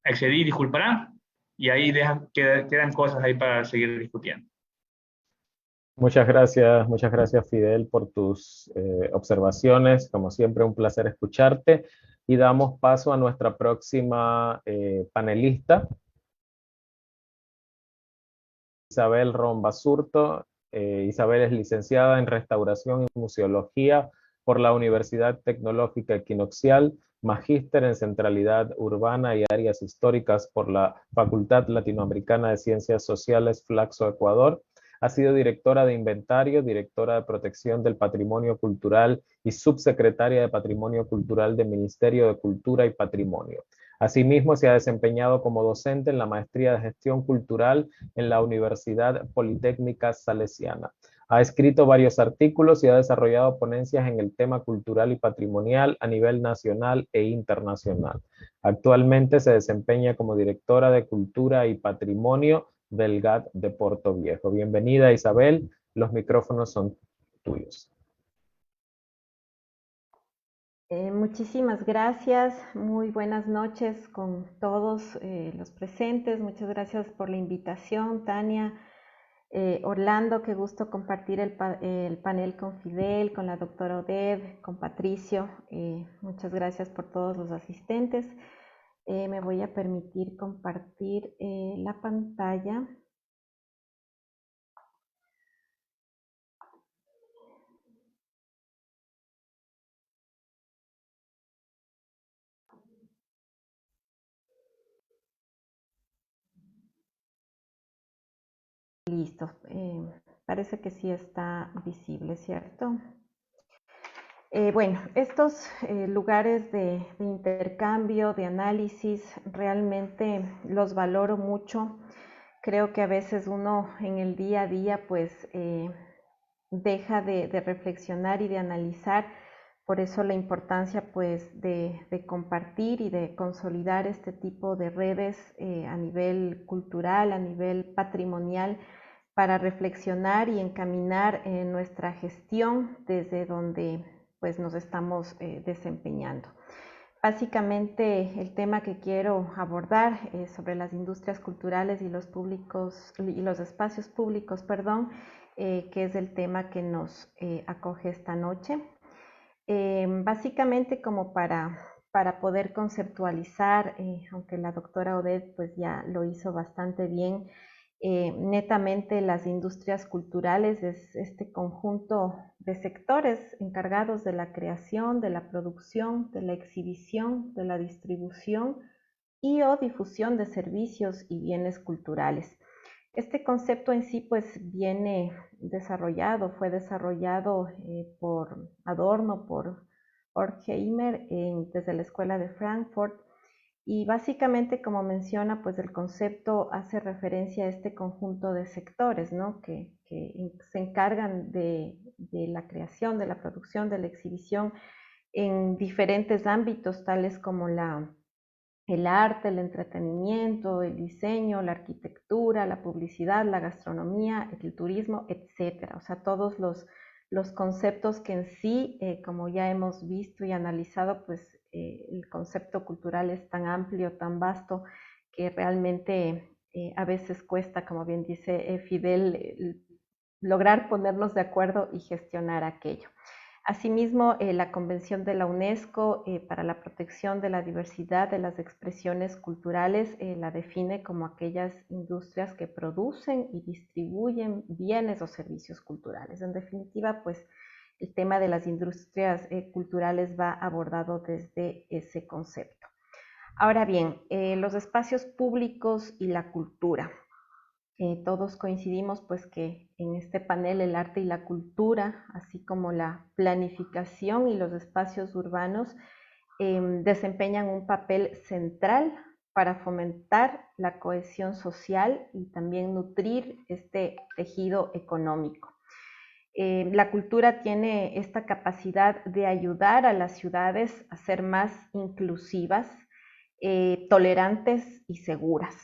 excedí, disculparán, y ahí quedan cosas ahí para seguir discutiendo. Muchas gracias Fidel por tus observaciones. Como siempre, un placer escucharte. Y damos paso a nuestra próxima panelista, Isabel Ron Basurto. Isabel es licenciada en Restauración y Museología por la Universidad Tecnológica Equinoccial, magíster en Centralidad Urbana y Áreas Históricas por la Facultad Latinoamericana de Ciencias Sociales, Flaxo, Ecuador. Ha sido directora de Inventario, directora de Protección del Patrimonio Cultural y subsecretaria de Patrimonio Cultural del Ministerio de Cultura y Patrimonio. Asimismo, se ha desempeñado como docente en la Maestría de Gestión Cultural en la Universidad Politécnica Salesiana. Ha escrito varios artículos y ha desarrollado ponencias en el tema cultural y patrimonial a nivel nacional e internacional. Actualmente se desempeña como directora de Cultura y Patrimonio del GAT de Puerto Viejo. Bienvenida, Isabel, los micrófonos son tuyos. Muchísimas gracias, muy buenas noches con todos los presentes. Muchas gracias por la invitación, Tania, Orlando, qué gusto compartir el panel con Fidel, con la doctora Oded, con Patricio. Muchas gracias por todos los asistentes. Me voy a permitir compartir la pantalla. Listo. Parece que sí está visible, ¿cierto? Bueno, estos lugares de intercambio, de análisis, realmente los valoro mucho. Creo que a veces uno en el día a día pues deja de reflexionar y de analizar. Por eso la importancia pues de compartir y de consolidar este tipo de redes a nivel cultural, a nivel patrimonial, para reflexionar y encaminar nuestra gestión desde donde pues nos estamos desempeñando. Básicamente el tema que quiero abordar sobre las industrias culturales y los espacios públicos, perdón, que es el tema que nos acoge esta noche. Básicamente como para poder conceptualizar, aunque la doctora Odette pues ya lo hizo bastante bien, netamente las industrias culturales es este conjunto de sectores encargados de la creación, de la producción, de la exhibición, de la distribución y o difusión de servicios y bienes culturales. Este concepto en sí pues fue desarrollado por Adorno, por Horkheimer desde la Escuela de Frankfurt, y básicamente, como menciona, pues el concepto hace referencia a este conjunto de sectores, ¿no? que se encargan de la creación, de la producción, de la exhibición en diferentes ámbitos, tales como el arte, el entretenimiento, el diseño, la arquitectura, la publicidad, la gastronomía, el turismo, etcétera. O sea, todos los conceptos que en sí, como ya hemos visto y analizado, pues el concepto cultural es tan amplio, tan vasto, que realmente a veces cuesta, como bien dice Fidel, lograr ponernos de acuerdo y gestionar aquello. Asimismo, la Convención de la UNESCO para la protección de la diversidad de las expresiones culturales la define como aquellas industrias que producen y distribuyen bienes o servicios culturales. En definitiva, pues el tema de las industrias culturales va abordado desde ese concepto. Ahora bien, los espacios públicos y la cultura. Todos coincidimos pues que en este panel el arte y la cultura, así como la planificación y los espacios urbanos, desempeñan un papel central para fomentar la cohesión social y también nutrir este tejido económico. La cultura tiene esta capacidad de ayudar a las ciudades a ser más inclusivas, tolerantes y seguras.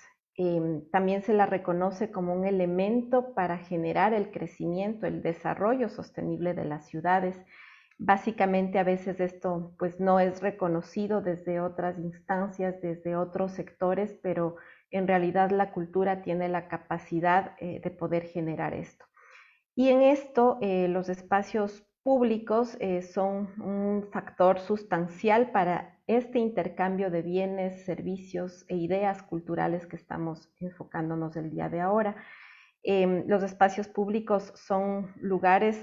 También se la reconoce como un elemento para generar el crecimiento, el desarrollo sostenible de las ciudades. Básicamente a veces esto pues no es reconocido desde otras instancias, desde otros sectores, pero en realidad la cultura tiene la capacidad de poder generar esto. Y en esto los espacios públicos son un factor sustancial para este intercambio de bienes, servicios e ideas culturales que estamos enfocándonos el día de ahora. Los espacios públicos son lugares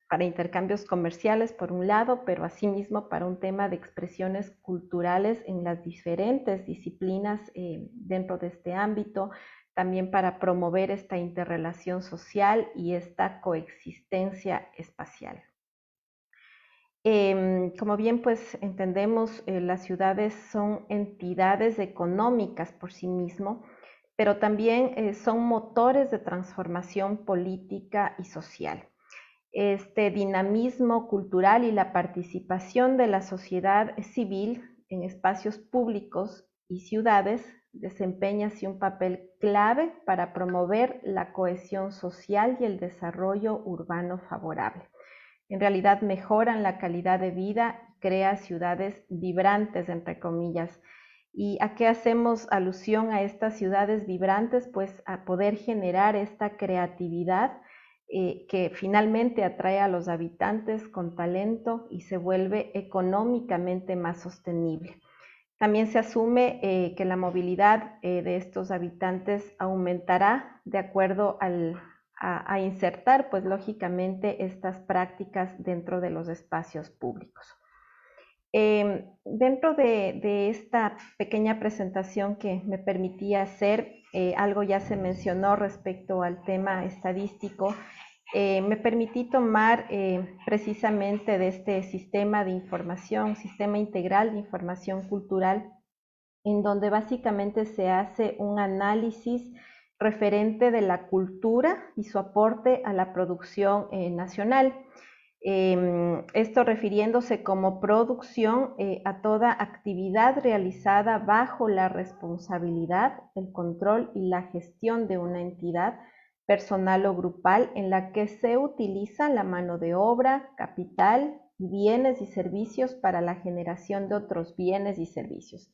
para intercambios comerciales por un lado, pero asimismo para un tema de expresiones culturales en las diferentes disciplinas dentro de este ámbito, también para promover esta interrelación social y esta coexistencia espacial. Como bien pues entendemos, las ciudades son entidades económicas por sí mismas, pero también son motores de transformación política y social. Este dinamismo cultural y la participación de la sociedad civil en espacios públicos y ciudades desempeña así un papel clave para promover la cohesión social y el desarrollo urbano favorable. En realidad mejoran la calidad de vida y crea ciudades vibrantes, entre comillas. ¿Y a qué hacemos alusión a estas ciudades vibrantes? Pues a poder generar esta creatividad que finalmente atrae a los habitantes con talento y se vuelve económicamente más sostenible. También se asume que la movilidad de estos habitantes aumentará de acuerdo a insertar, pues lógicamente, estas prácticas dentro de los espacios públicos. Dentro de esta pequeña presentación que me permitía hacer, algo ya se mencionó respecto al tema estadístico. Me permití tomar precisamente de este sistema de información, sistema integral de información cultural, en donde básicamente se hace un análisis referente de la cultura y su aporte a la producción nacional. Esto refiriéndose como producción a toda actividad realizada bajo la responsabilidad, el control y la gestión de una entidad personal o grupal en la que se utiliza la mano de obra, capital, bienes y servicios para la generación de otros bienes y servicios.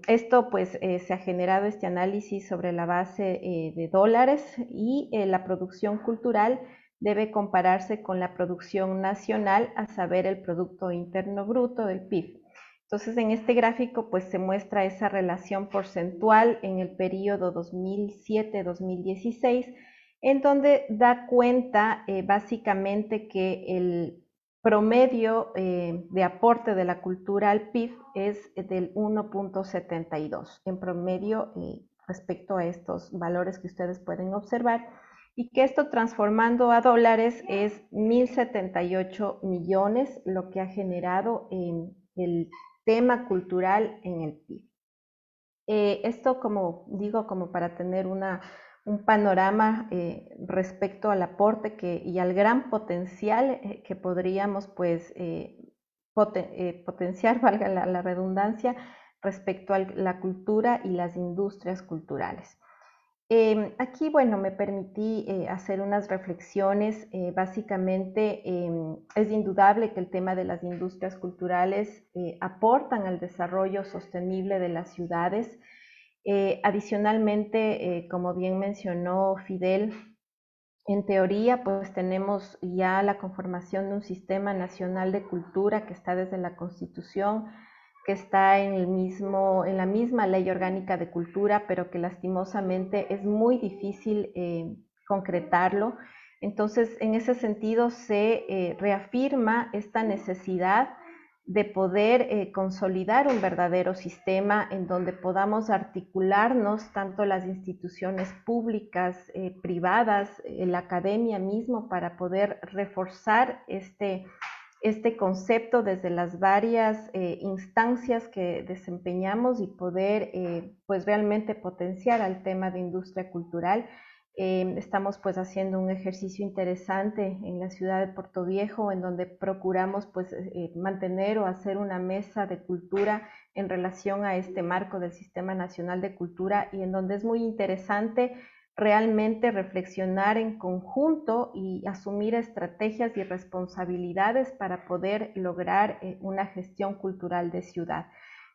Esto pues se ha generado este análisis sobre la base de dólares y la producción cultural debe compararse con la producción nacional, a saber, el Producto Interno Bruto del PIB. Entonces, en este gráfico pues se muestra esa relación porcentual en el periodo 2007-2016, en donde da cuenta básicamente que el promedio de aporte de la cultura al PIB es del 1.72 en promedio respecto a estos valores que ustedes pueden observar, y que esto transformando a dólares es 1.078 millones, lo que ha generado el tema cultural en el PIB. Esto, como digo, como para tener un panorama respecto al aporte y al gran potencial que podríamos pues potenciar, valga la redundancia, respecto a la cultura y las industrias culturales. Aquí, bueno, me permití hacer unas reflexiones. Básicamente, es indudable que el tema de las industrias culturales aportan al desarrollo sostenible de las ciudades. Adicionalmente, como bien mencionó Fidel, en teoría, pues tenemos ya la conformación de un sistema nacional de cultura que está desde la Constitución, que está en la misma Ley Orgánica de Cultura, pero que lastimosamente es muy difícil concretarlo. Entonces, en ese sentido, se reafirma esta necesidad de poder consolidar un verdadero sistema en donde podamos articularnos tanto las instituciones públicas, privadas, la academia mismo, para poder reforzar este concepto desde las varias instancias que desempeñamos y poder pues realmente potenciar al tema de industria cultural. Estamos pues haciendo un ejercicio interesante en la ciudad de Puerto Viejo, en donde procuramos pues mantener o hacer una mesa de cultura en relación a este marco del Sistema Nacional de Cultura, y en donde es muy interesante realmente reflexionar en conjunto y asumir estrategias y responsabilidades para poder lograr una gestión cultural de ciudad.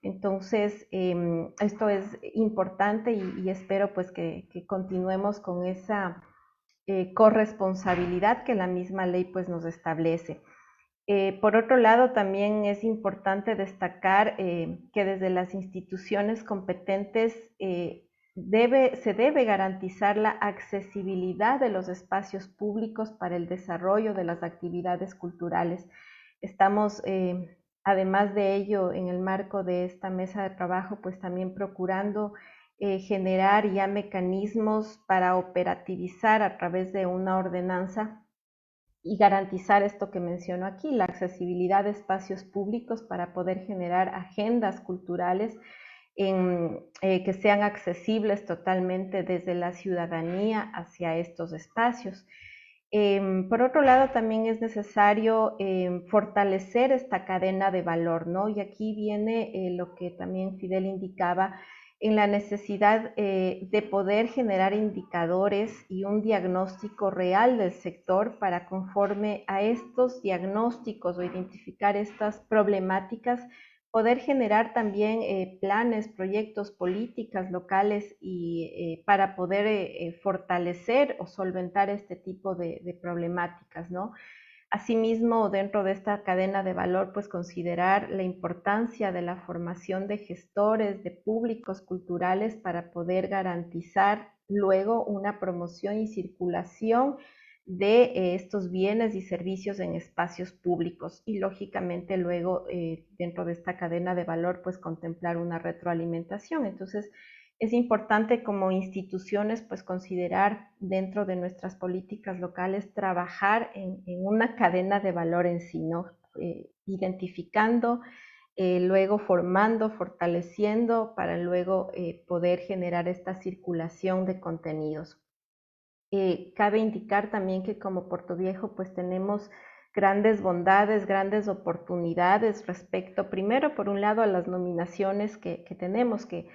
Entonces, esto es importante y espero pues que continuemos con esa corresponsabilidad que la misma ley pues nos establece. Por otro lado, también es importante destacar que desde las instituciones competentes se debe garantizar la accesibilidad de los espacios públicos para el desarrollo de las actividades culturales. Estamos, además de ello, en el marco de esta mesa de trabajo, pues también procurando generar ya mecanismos para operativizar a través de una ordenanza y garantizar esto que menciono aquí, la accesibilidad de espacios públicos para poder generar agendas culturales que sean accesibles totalmente desde la ciudadanía hacia estos espacios. Por otro lado, también es necesario fortalecer esta cadena de valor, ¿no? Y aquí viene lo que también Fidel indicaba, en la necesidad de poder generar indicadores y un diagnóstico real del sector para, conforme a estos diagnósticos o identificar estas problemáticas, poder generar también planes, proyectos, políticas locales y para poder fortalecer o solventar este tipo de problemáticas, ¿no? Asimismo, dentro de esta cadena de valor, pues considerar la importancia de la formación de gestores, de públicos culturales para poder garantizar luego una promoción y circulación de estos bienes y servicios en espacios públicos y lógicamente luego dentro de esta cadena de valor pues contemplar una retroalimentación. Entonces es importante como instituciones pues considerar dentro de nuestras políticas locales trabajar en una cadena de valor en sí, ¿no? Identificando, luego formando, fortaleciendo para luego poder generar esta circulación de contenidos. Cabe indicar también que como Puerto Viejo pues tenemos grandes bondades, grandes oportunidades respecto, primero por un lado a las nominaciones que tenemos, que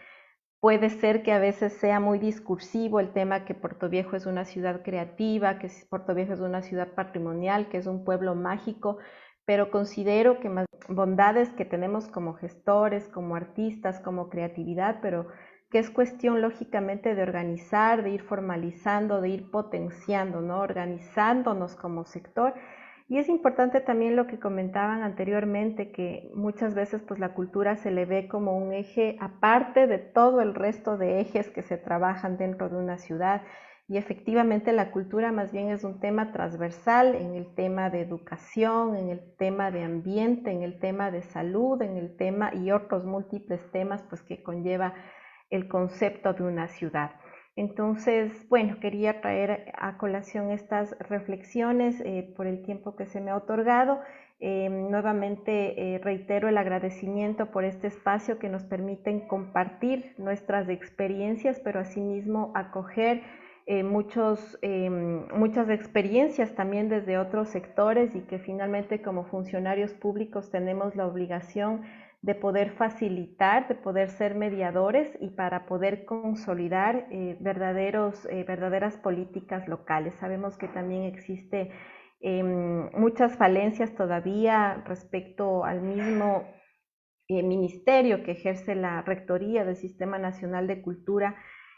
puede ser que a veces sea muy discursivo el tema que Puerto Viejo es una ciudad creativa, que Puerto Viejo es una ciudad patrimonial, que es un pueblo mágico, pero considero que más bondades que tenemos como gestores, como artistas, como creatividad, pero que es cuestión lógicamente de organizar, de ir formalizando, de ir potenciando, ¿no? Organizándonos como sector. Y es importante también lo que comentaban anteriormente, que muchas veces pues la cultura se le ve como un eje aparte de todo el resto de ejes que se trabajan dentro de una ciudad. Y efectivamente la cultura más bien es un tema transversal en el tema de educación, en el tema de ambiente, en el tema de salud, en el tema y otros múltiples temas pues que conlleva el concepto de una ciudad. Entonces, bueno, quería traer a colación estas reflexiones por el tiempo que se me ha otorgado. Nuevamente reitero el agradecimiento por este espacio que nos permiten compartir nuestras experiencias, pero asimismo acoger muchas experiencias también desde otros sectores y que finalmente como funcionarios públicos tenemos la obligación de poder facilitar, de poder ser mediadores y para poder consolidar verdaderas políticas locales. Sabemos que también existe muchas falencias todavía respecto al mismo ministerio que ejerce la Rectoría del Sistema Nacional de Cultura,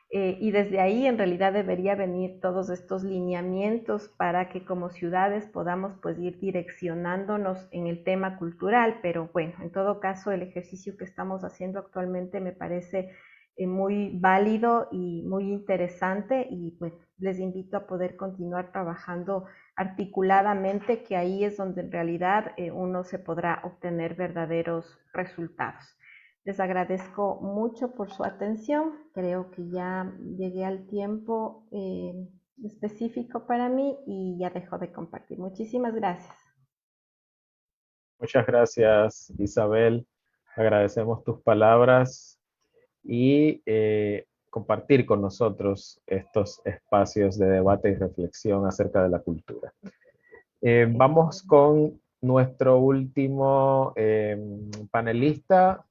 y desde ahí en realidad debería venir todos estos lineamientos para que como ciudades podamos pues ir direccionándonos en el tema cultural, pero bueno, en todo caso el ejercicio que estamos haciendo actualmente me parece muy válido y muy interesante y pues les invito a poder continuar trabajando articuladamente, que ahí es donde en realidad uno se podrá obtener verdaderos resultados. Les agradezco mucho por su atención. Creo que ya llegué al tiempo específico para mí y ya dejo de compartir. Muchísimas gracias. Muchas gracias, Isabel. Agradecemos tus palabras y compartir con nosotros estos espacios de debate y reflexión acerca de la cultura. Vamos con nuestro último panelista.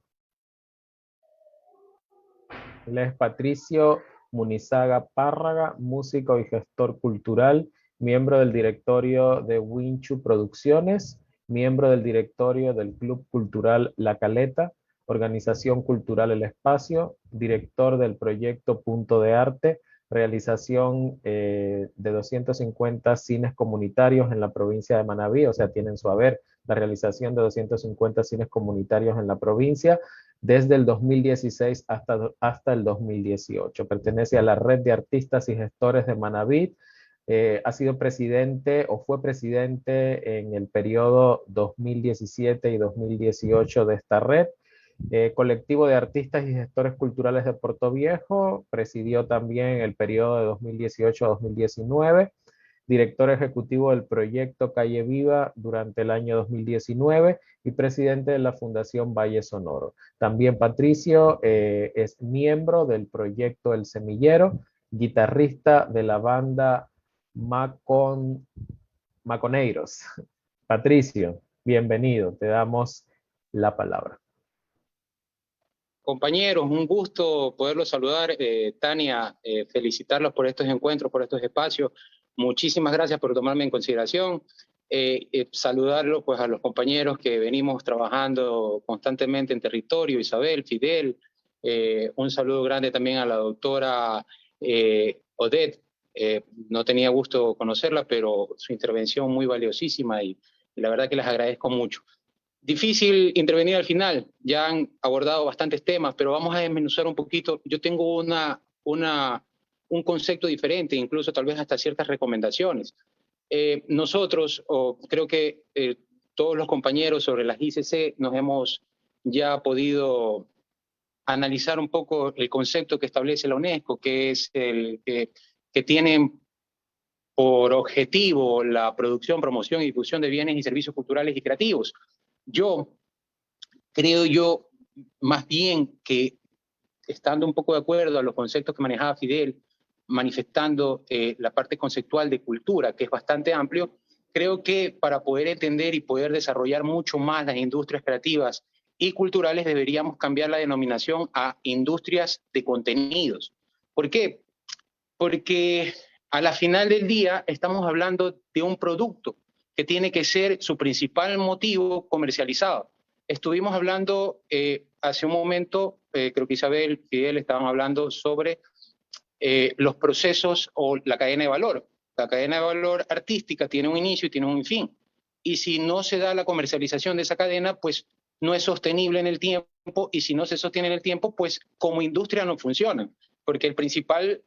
Él es Patricio Munizaga Párraga, músico y gestor cultural, miembro del directorio de Winchu Producciones, miembro del directorio del Club Cultural La Caleta, Organización Cultural El Espacio, director del proyecto Punto de Arte, realización de 250 cines comunitarios en la provincia de Manabí, o sea, tienen su haber la realización de 250 cines comunitarios en la provincia, desde el 2016 hasta el 2018. Pertenece a la Red de Artistas y Gestores de Manabí. Ha sido presidente o fue presidente en el periodo 2017 y 2018 de esta red. Colectivo de Artistas y Gestores Culturales de Puerto Viejo, presidió también el periodo de 2018 a 2019. Director ejecutivo del proyecto Calle Viva durante el año 2019 y presidente de la Fundación Valle Sonoro. También Patricio es miembro del proyecto El Semillero, guitarrista de la banda Maconeiros. Patricio, bienvenido, te damos la palabra. Compañeros, un gusto poderlos saludar. Tania, felicitarlos por estos encuentros, por estos espacios. Muchísimas gracias por tomarme en consideración. Saludarlos pues, a los compañeros que venimos trabajando constantemente en territorio, Isabel, Fidel. Un saludo grande también a la doctora Odette No tenía gusto conocerla, pero su intervención muy valiosísima y la verdad que les agradezco mucho. Difícil intervenir al final, ya han abordado bastantes temas, pero vamos a desmenuzar un poquito. Yo tengo un concepto diferente, incluso tal vez hasta ciertas recomendaciones. Nosotros, o creo que todos los compañeros sobre las ICC nos hemos ya podido analizar un poco el concepto que establece la UNESCO, que es el que tienen por objetivo la producción, promoción y difusión de bienes y servicios culturales y creativos. Creo más bien que, estando un poco de acuerdo a los conceptos que manejaba Fidel, manifestando la parte conceptual de cultura, que es bastante amplio, creo que para poder entender y poder desarrollar mucho más las industrias creativas y culturales deberíamos cambiar la denominación a industrias de contenidos. ¿Por qué? Porque a la final del día estamos hablando de un producto que tiene que ser su principal motivo comercializado. Estuvimos hablando hace un momento, creo que Isabel y Fidel estaban hablando sobre los procesos o la cadena de valor. La cadena de valor artística tiene un inicio y tiene un fin. Y si no se da la comercialización de esa cadena, pues no es sostenible en el tiempo, y si no se sostiene en el tiempo, pues como industria no funciona, porque el principal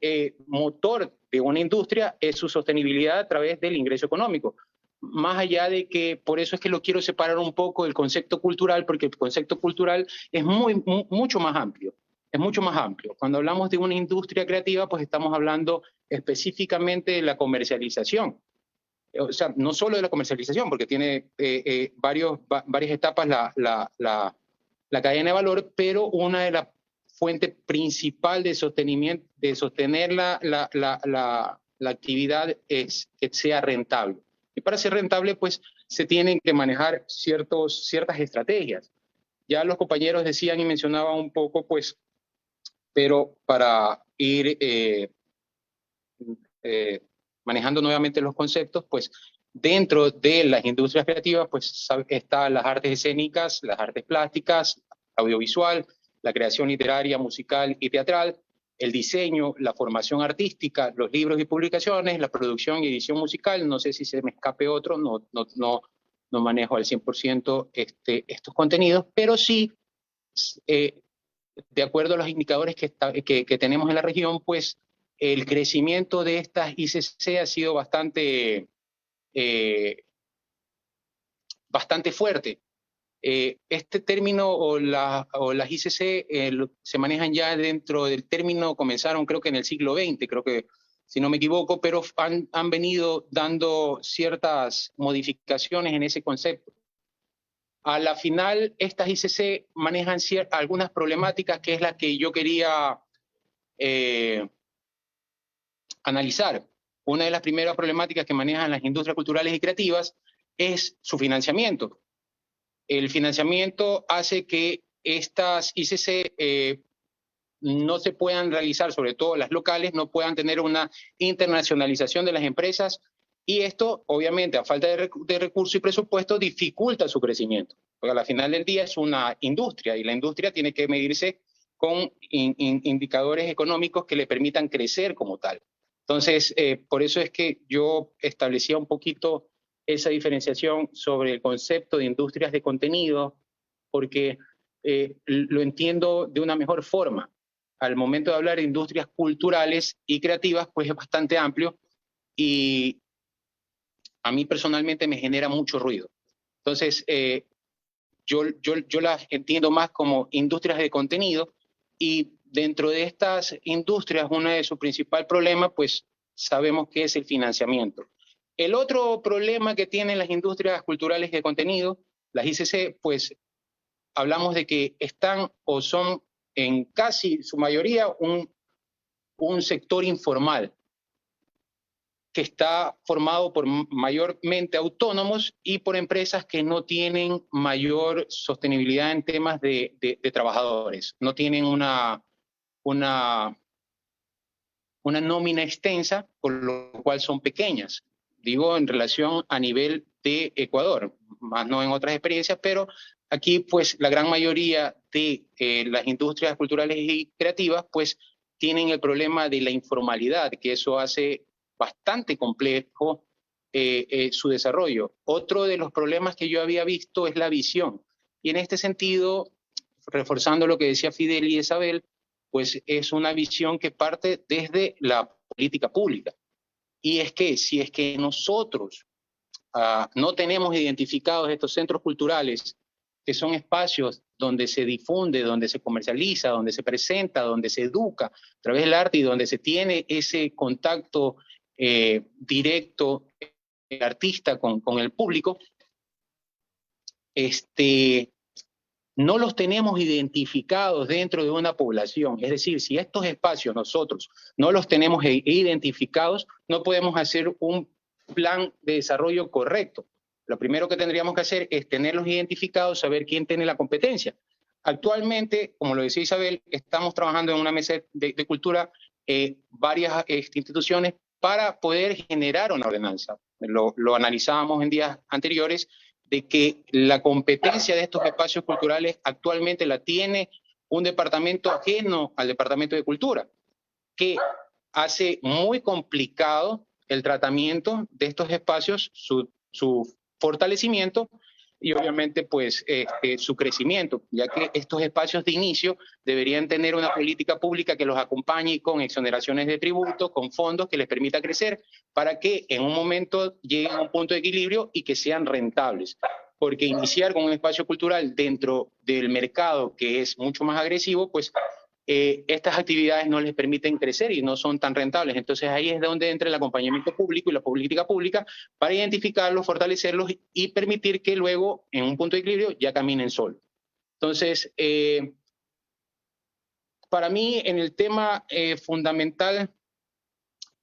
motor de una industria es su sostenibilidad a través del ingreso económico. Más allá de que, por eso es que lo quiero separar un poco del concepto cultural, porque el concepto cultural es mucho más amplio. Es mucho más amplio. Cuando hablamos de una industria creativa, pues estamos hablando específicamente de la comercialización. O sea, no solo de la comercialización, porque tiene varias etapas la cadena de valor, pero una de las fuentes principales de sostenimiento, de sostener la actividad es que sea rentable. Y para ser rentable, pues se tienen que manejar ciertas estrategias. Ya los compañeros decían y mencionaban un poco, pues, pero para ir manejando nuevamente los conceptos, pues dentro de las industrias creativas, pues están las artes escénicas, las artes plásticas, audiovisual, la creación literaria, musical y teatral, el diseño, la formación artística, los libros y publicaciones, la producción y edición musical. No sé si se me escape otro, no manejo al 100% estos contenidos, pero sí, de acuerdo a los indicadores que tenemos en la región, pues el crecimiento de estas ICC ha sido bastante fuerte. Este término o las ICC se manejan ya dentro del término, comenzaron creo que en el siglo XX, creo que si no me equivoco, pero han venido dando ciertas modificaciones en ese concepto. A la final, estas ICC manejan algunas problemáticas, que es la que yo quería analizar. Una de las primeras problemáticas que manejan las industrias culturales y creativas es su financiamiento. El financiamiento hace que estas ICC no se puedan realizar, sobre todo las locales, no puedan tener una internacionalización de las empresas, y esto, obviamente, a falta de recursos y presupuesto, dificulta su crecimiento. Porque al final del día es una industria, y la industria tiene que medirse con indicadores económicos que le permitan crecer como tal. Entonces, por eso es que yo establecía un poquito esa diferenciación sobre el concepto de industrias de contenido, porque lo entiendo de una mejor forma. Al momento de hablar de industrias culturales y creativas, pues es bastante amplio, y a mí personalmente me genera mucho ruido. Entonces, yo las entiendo más como industrias de contenido, y dentro de estas industrias, uno de sus principales problemas, pues sabemos que es el financiamiento. El otro problema que tienen las industrias culturales de contenido, las ICC, pues hablamos de que están o son en casi su mayoría un sector informal, que está formado por mayormente autónomos y por empresas que no tienen mayor sostenibilidad en temas de trabajadores, no tienen una nómina extensa, por lo cual son pequeñas. Digo en relación a nivel de Ecuador, más no en otras experiencias, pero aquí pues la gran mayoría de las industrias culturales y creativas pues tienen el problema de la informalidad, que eso hace bastante complejo su desarrollo. Otro de los problemas que yo había visto es la visión. Y en este sentido, reforzando lo que decía Fidel y Isabel, pues es una visión que parte desde la política pública. Y es que si es que nosotros no tenemos identificados estos centros culturales, que son espacios donde se difunde, donde se comercializa, donde se presenta, donde se educa a través del arte y donde se tiene ese contacto directo del artista con el público, no los tenemos identificados dentro de una población. Es decir, si estos espacios nosotros no los tenemos identificados, no podemos hacer un plan de desarrollo correcto. Lo primero que tendríamos que hacer es tenerlos identificados, saber quién tiene la competencia. Actualmente, como lo decía Isabel, estamos trabajando en una mesa de cultura, varias instituciones, para poder generar una ordenanza. Lo analizábamos en días anteriores, de que la competencia de estos espacios culturales actualmente la tiene un departamento ajeno al Departamento de Cultura, que hace muy complicado el tratamiento de estos espacios, su fortalecimiento y obviamente pues su crecimiento, ya que estos espacios de inicio deberían tener una política pública que los acompañe con exoneraciones de tributos, con fondos que les permita crecer, para que en un momento lleguen a un punto de equilibrio y que sean rentables. Porque iniciar con un espacio cultural dentro del mercado que es mucho más agresivo, pues estas actividades no les permiten crecer y no son tan rentables. Entonces ahí es donde entra el acompañamiento público y la política pública para identificarlos, fortalecerlos y permitir que luego, en un punto de equilibrio, ya caminen solos. Entonces, para mí, en el tema fundamental,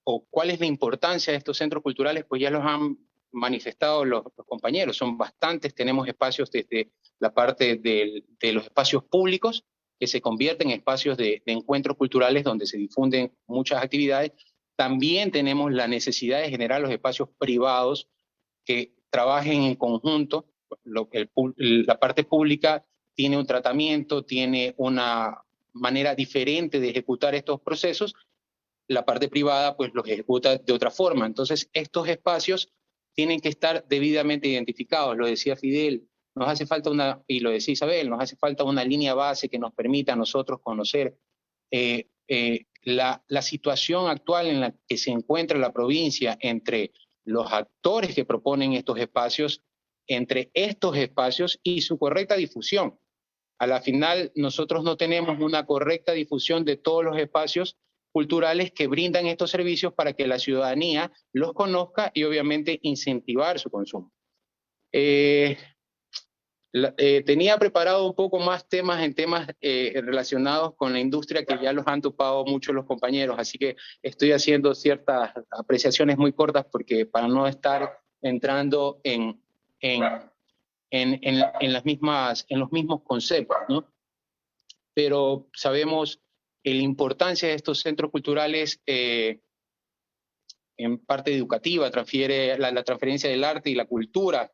o cuál es la importancia de estos centros culturales, pues ya los han manifestado los compañeros, son bastantes. Tenemos espacios desde la parte de los espacios públicos, que se convierten en espacios de encuentros culturales donde se difunden muchas actividades. También tenemos la necesidad de generar los espacios privados que trabajen en conjunto. La parte pública tiene un tratamiento, tiene una manera diferente de ejecutar estos procesos. La parte privada pues los ejecuta de otra forma. Entonces estos espacios tienen que estar debidamente identificados. Lo decía Fidel, nos hace falta y lo decía Isabel, nos hace falta una línea base que nos permita a nosotros conocer la situación actual en la que se encuentra la provincia entre los actores que proponen estos espacios, entre estos espacios y su correcta difusión. A la final, nosotros no tenemos una correcta difusión de todos los espacios culturales que brindan estos servicios para que la ciudadanía los conozca y obviamente incentivar su consumo. Tenía preparado un poco más temas relacionados con la industria que ya los han topado mucho los compañeros, así que estoy haciendo ciertas apreciaciones muy cortas porque para no estar entrando en los mismos conceptos, ¿no? Pero sabemos la importancia de estos centros culturales en parte educativa, la transferencia del arte y la cultura,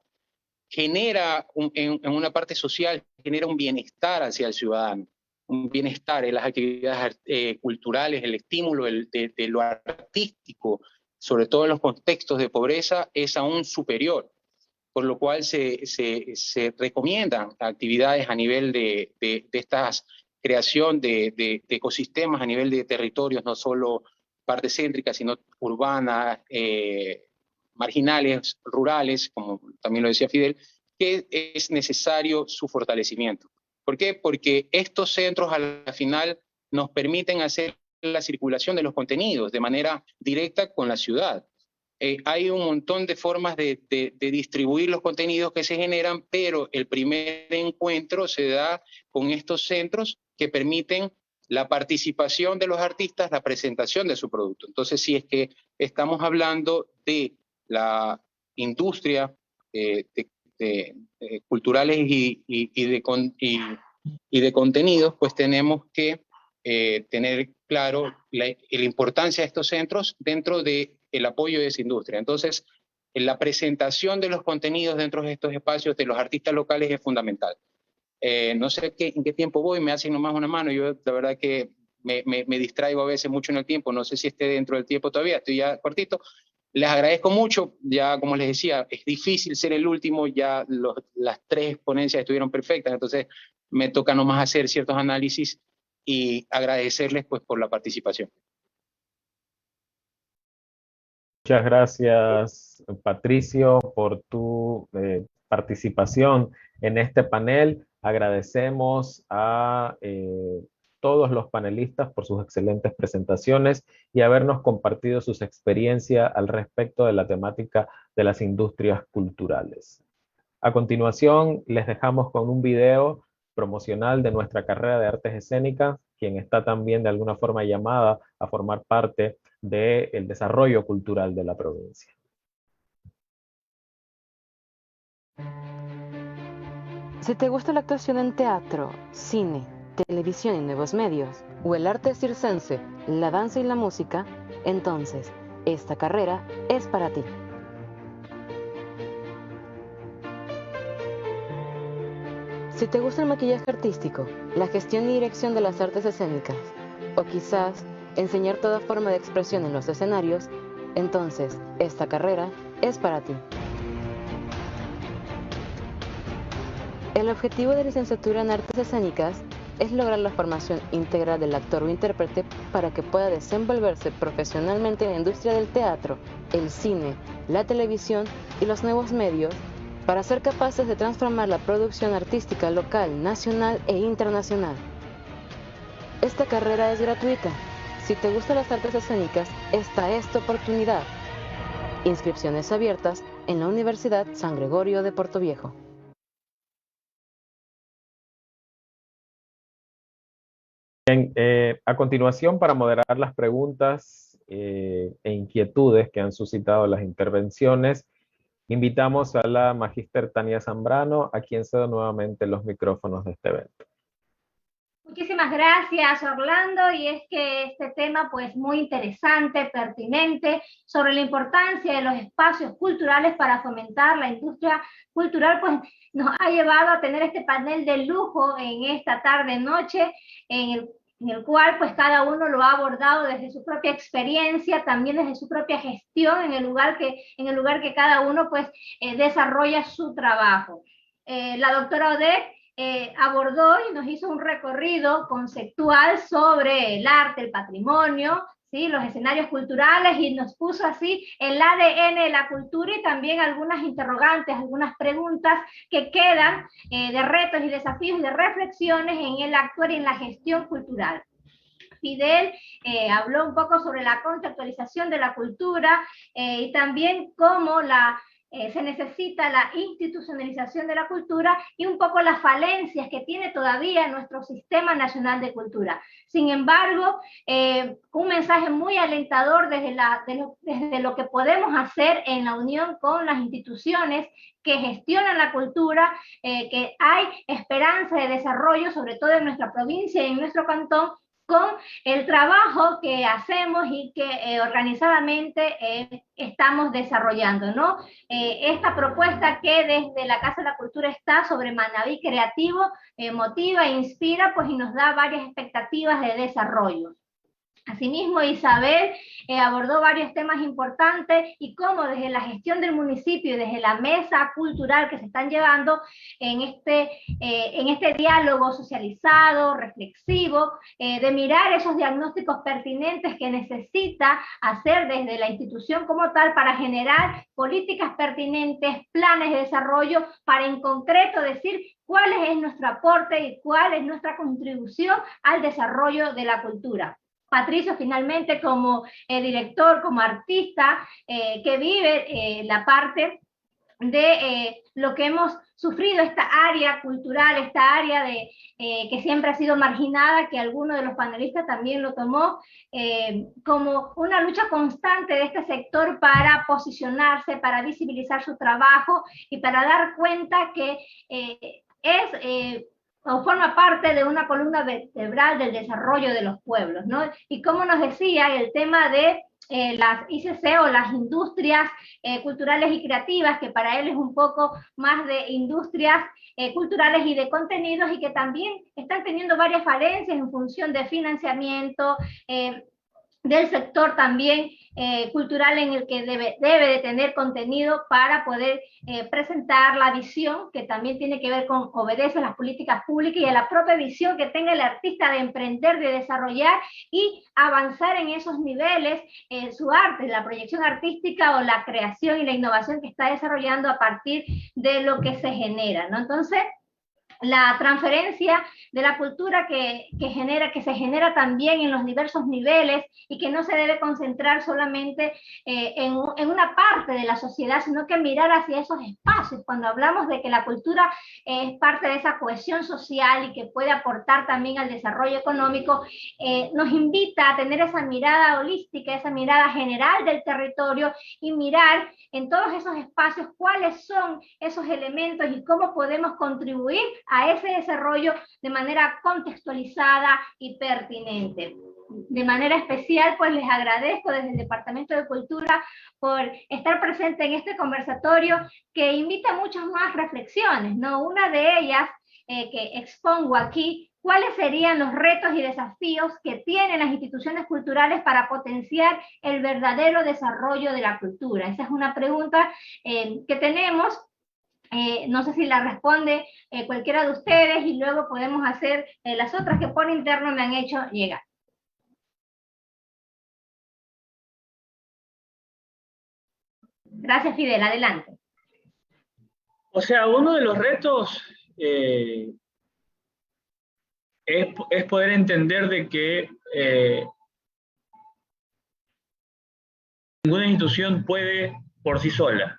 genera en una parte social, genera un bienestar hacia el ciudadano, un bienestar en las actividades culturales, el estímulo de lo artístico, sobre todo en los contextos de pobreza, es aún superior, por lo cual se recomiendan actividades a nivel de estas creación de ecosistemas a nivel de territorios, no solo partes céntricas, sino urbanas, marginales, rurales, como también lo decía Fidel, que es necesario su fortalecimiento. ¿Por qué? Porque estos centros al final nos permiten hacer la circulación de los contenidos de manera directa con la ciudad. Hay un montón de formas de distribuir los contenidos que se generan, pero el primer encuentro se da con estos centros que permiten la participación de los artistas, la presentación de su producto. Entonces, si es que estamos hablando de la industria culturales y de contenidos, pues tenemos que tener claro la importancia de estos centros dentro del apoyo de esa industria. Entonces, la presentación de los contenidos dentro de estos espacios de los artistas locales es fundamental. No sé en qué tiempo voy, me hacen nomás una mano, yo la verdad que me distraigo a veces mucho en el tiempo, no sé si esté dentro del tiempo todavía, estoy ya cortito. Les agradezco mucho, ya como les decía, es difícil ser el último, ya las 3 ponencias estuvieron perfectas, entonces me toca nomás hacer ciertos análisis y agradecerles pues por la participación. Muchas gracias, Patricio, por tu participación en este panel. Agradecemos a todos los panelistas por sus excelentes presentaciones y habernos compartido sus experiencias al respecto de la temática de las industrias culturales. A continuación, les dejamos con un video promocional de nuestra carrera de artes escénicas, quien está también de alguna forma llamada a formar parte del desarrollo cultural de la provincia. Si te gusta la actuación en teatro, cine, televisión y nuevos medios, o el arte circense, la danza y la música, entonces esta carrera es para ti. Si te gusta el maquillaje artístico, la gestión y dirección de las artes escénicas, o quizás enseñar toda forma de expresión en los escenarios, entonces esta carrera es para ti. El objetivo de licenciatura en artes escénicas es lograr la formación integral del actor o intérprete para que pueda desenvolverse profesionalmente en la industria del teatro, el cine, la televisión y los nuevos medios, para ser capaces de transformar la producción artística local, nacional e internacional. Esta carrera es gratuita. Si te gustan las artes escénicas, esta es tu oportunidad. Inscripciones abiertas en la Universidad San Gregorio de Portoviejo. Bien, a continuación, para moderar las preguntas e inquietudes que han suscitado las intervenciones, invitamos a la magíster Tania Zambrano, a quien cedo nuevamente los micrófonos de este evento. Muchísimas gracias, Orlando, y es que este tema pues muy interesante, pertinente, sobre la importancia de los espacios culturales para fomentar la industria cultural, pues nos ha llevado a tener este panel de lujo en esta tarde-noche, en el cual pues cada uno lo ha abordado desde su propia experiencia, también desde su propia gestión, en el lugar que cada uno pues desarrolla su trabajo. La doctora Odette abordó y nos hizo un recorrido conceptual sobre el arte, el patrimonio, ¿sí? Los escenarios culturales, y nos puso así el ADN de la cultura y también algunas interrogantes, algunas preguntas que quedan de retos y desafíos y de reflexiones en el actuar y en la gestión cultural. Fidel habló un poco sobre la conceptualización de la cultura y también cómo se necesita la institucionalización de la cultura y un poco las falencias que tiene todavía nuestro Sistema Nacional de Cultura. Sin embargo, un mensaje muy alentador desde lo que podemos hacer en la unión con las instituciones que gestionan la cultura, que hay esperanza de desarrollo, sobre todo en nuestra provincia y en nuestro cantón, con el trabajo que hacemos y que organizadamente estamos desarrollando, ¿no? Esta propuesta que desde la Casa de la Cultura está sobre Manaví Creativo, motiva e inspira, pues, y nos da varias expectativas de desarrollo. Asimismo, Isabel abordó varios temas importantes y cómo desde la gestión del municipio y desde la mesa cultural que se están llevando en este diálogo socializado, reflexivo, de mirar esos diagnósticos pertinentes que necesita hacer desde la institución como tal para generar políticas pertinentes, planes de desarrollo, para en concreto decir cuál es nuestro aporte y cuál es nuestra contribución al desarrollo de la cultura. Patricio, finalmente, como director, como artista, que vive la parte de lo que hemos sufrido, esta área cultural, esta área que siempre ha sido marginada, que alguno de los panelistas también lo tomó como una lucha constante de este sector para posicionarse, para visibilizar su trabajo y para dar cuenta que o forma parte de una columna vertebral del desarrollo de los pueblos, ¿no? Y como nos decía, el tema de las ICC o las industrias culturales y creativas, que para él es un poco más de industrias culturales y de contenidos, y que también están teniendo varias falencias en función de financiamiento, del sector también cultural en el que debe de tener contenido para poder presentar la visión, que también tiene que ver con obedece a las políticas públicas y a la propia visión que tenga el artista de emprender, de desarrollar y avanzar en esos niveles, su arte, la proyección artística o la creación y la innovación que está desarrollando a partir de lo que se genera, ¿no? Entonces, la transferencia de la cultura que se genera también en los diversos niveles, y que no se debe concentrar solamente en una parte de la sociedad, sino que mirar hacia esos espacios. Cuando hablamos de que la cultura es parte de esa cohesión social y que puede aportar también al desarrollo económico, nos invita a tener esa mirada holística, esa mirada general del territorio, y mirar en todos esos espacios cuáles son esos elementos y cómo podemos contribuir a ese desarrollo de manera contextualizada y pertinente. De manera especial, pues les agradezco desde el Departamento de Cultura por estar presente en este conversatorio que invita a muchas más reflexiones, ¿no? Una de ellas que expongo aquí: ¿cuáles serían los retos y desafíos que tienen las instituciones culturales para potenciar el verdadero desarrollo de la cultura? Esa es una pregunta que tenemos. No sé si la responde cualquiera de ustedes, y luego podemos hacer las otras que por interno me han hecho llegar. Gracias, Fidel. Adelante. O sea, uno de los retos es poder entender de que ninguna institución puede por sí sola.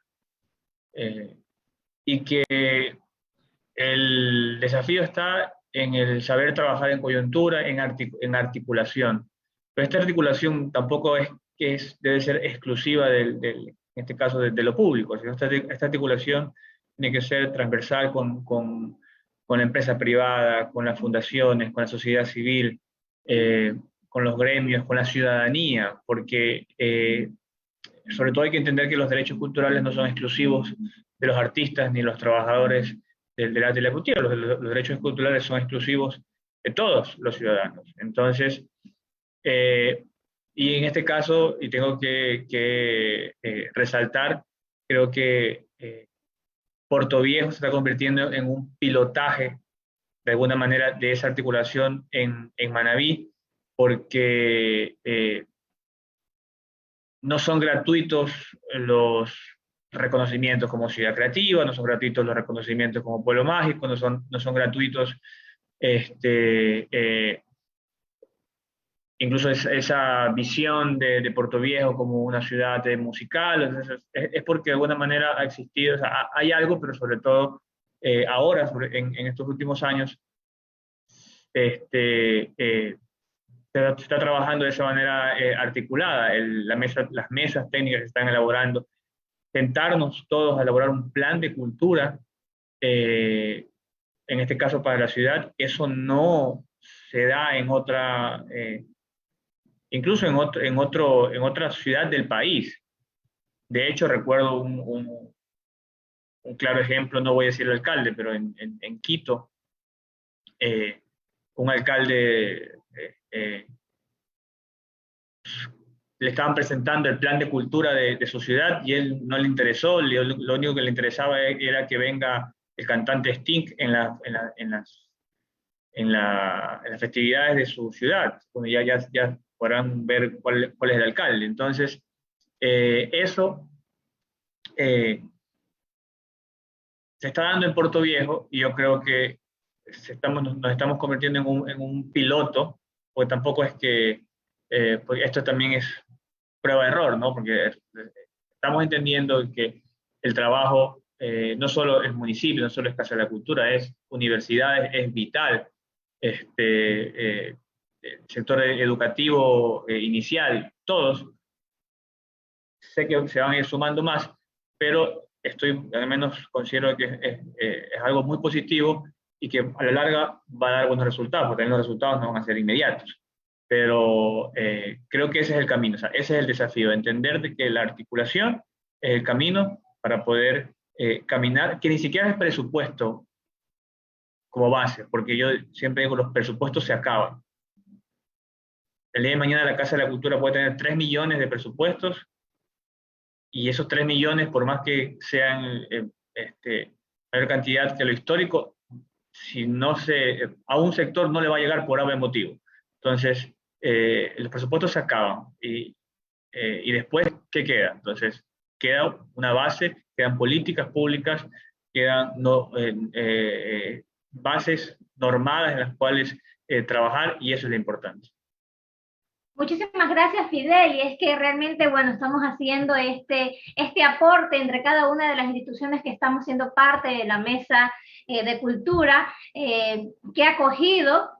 Y que el desafío está en el saber trabajar en coyuntura, en articulación. Pero esta articulación tampoco debe ser exclusiva en este caso de lo público, sino esta articulación tiene que ser transversal con la empresa privada, con las fundaciones, con la sociedad civil, con los gremios, con la ciudadanía, porque sobre todo hay que entender que los derechos culturales no son exclusivos de los artistas ni los trabajadores del arte y la cultura. Los derechos culturales son exclusivos de todos los ciudadanos. Entonces, y en este caso, y tengo que resaltar, creo que Portoviejo se está convirtiendo en un pilotaje, de alguna manera, de esa articulación en Manabí, porque no son gratuitos los reconocimientos como Ciudad Creativa, no son gratuitos los reconocimientos como Pueblo Mágico, no son gratuitos incluso esa visión de Portoviejo como una ciudad musical. Es porque de alguna manera ha existido, o sea, hay algo, pero sobre todo ahora, en estos últimos años, se está trabajando de esa manera articulada. Las mesas técnicas se están elaborando. Sentarnos todos a elaborar un plan de cultura, en este caso para la ciudad, eso no se da en otra, incluso en otra ciudad del país. De hecho, recuerdo un claro ejemplo, no voy a decir el alcalde, pero en Quito, un alcalde le estaban presentando el plan de cultura de su ciudad y él no le interesó. Lo único que le interesaba era que venga el cantante Sting en las festividades de su ciudad. Bueno, ya podrán ver cuál es el alcalde. Entonces, eso se está dando en Portoviejo, y yo creo que nos estamos convirtiendo en un piloto, porque tampoco es que porque esto también es prueba de error, ¿no? Porque estamos entendiendo que el trabajo no solo es municipio, no solo es Casa de la Cultura, es universidades, es vital. El sector educativo inicial, todos, sé que se van a ir sumando más, pero al menos considero que es algo muy positivo y que a la larga va a dar buenos resultados, porque los resultados no van a ser inmediatos, pero creo que ese es el camino, o sea, ese es el desafío, entender de que la articulación es el camino para poder caminar, que ni siquiera es presupuesto como base, porque yo siempre digo, los presupuestos se acaban. El día de mañana la Casa de la Cultura puede tener 3 millones de presupuestos, y esos 3 millones, por más que sean mayor cantidad que lo histórico, si no a un sector no le va a llegar por algún motivo. Entonces, los presupuestos se acaban, y después, ¿qué queda? Entonces, queda una base, quedan políticas públicas, quedan bases normadas en las cuales trabajar, y eso es lo importante. Muchísimas gracias, Fidel, y es que realmente, bueno, estamos haciendo este aporte entre cada una de las instituciones que estamos siendo parte de la mesa de cultura, que ha acogido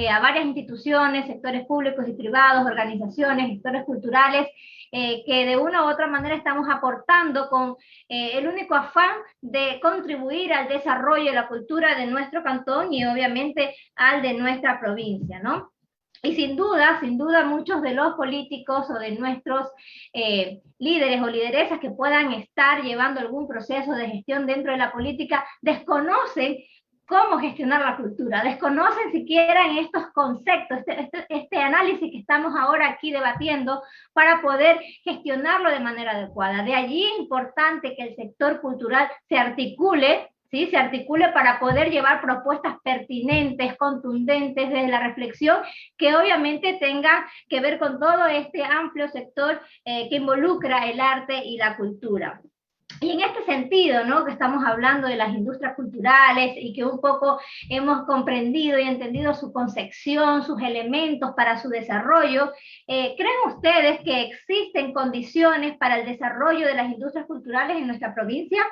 a varias instituciones, sectores públicos y privados, organizaciones, sectores culturales, que de una u otra manera estamos aportando con el único afán de contribuir al desarrollo de la cultura de nuestro cantón y obviamente al de nuestra provincia, ¿no? Y sin duda, muchos de los políticos o de nuestros líderes o lideresas que puedan estar llevando algún proceso de gestión dentro de la política desconocen cómo gestionar la cultura, desconocen siquiera en estos conceptos, este análisis que estamos ahora aquí debatiendo para poder gestionarlo de manera adecuada. De allí es importante que el sector cultural se articule, ¿sí? Se articule para poder llevar propuestas pertinentes, contundentes desde la reflexión, que obviamente tengan que ver con todo este amplio sector que involucra el arte y la cultura. Y en este sentido, ¿no?, que estamos hablando de las industrias culturales y que un poco hemos comprendido y entendido su concepción, sus elementos para su desarrollo, ¿creen ustedes que existen condiciones para el desarrollo de las industrias culturales en nuestra provincia?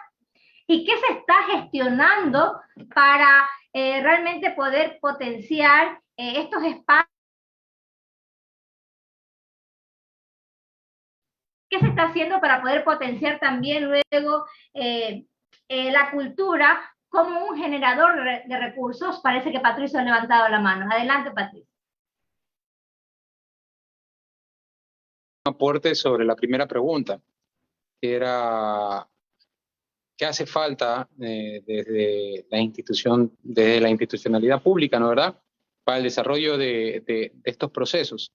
¿Y qué se está gestionando para realmente poder potenciar estos espacios? ¿Qué se está haciendo para poder potenciar también luego la cultura como un generador de recursos? Parece que Patricio ha levantado la mano. Adelante, Patricio. Un aporte sobre la primera pregunta, que era ¿qué hace falta desde la institucionalidad pública, ¿no, verdad?, para el desarrollo de estos procesos.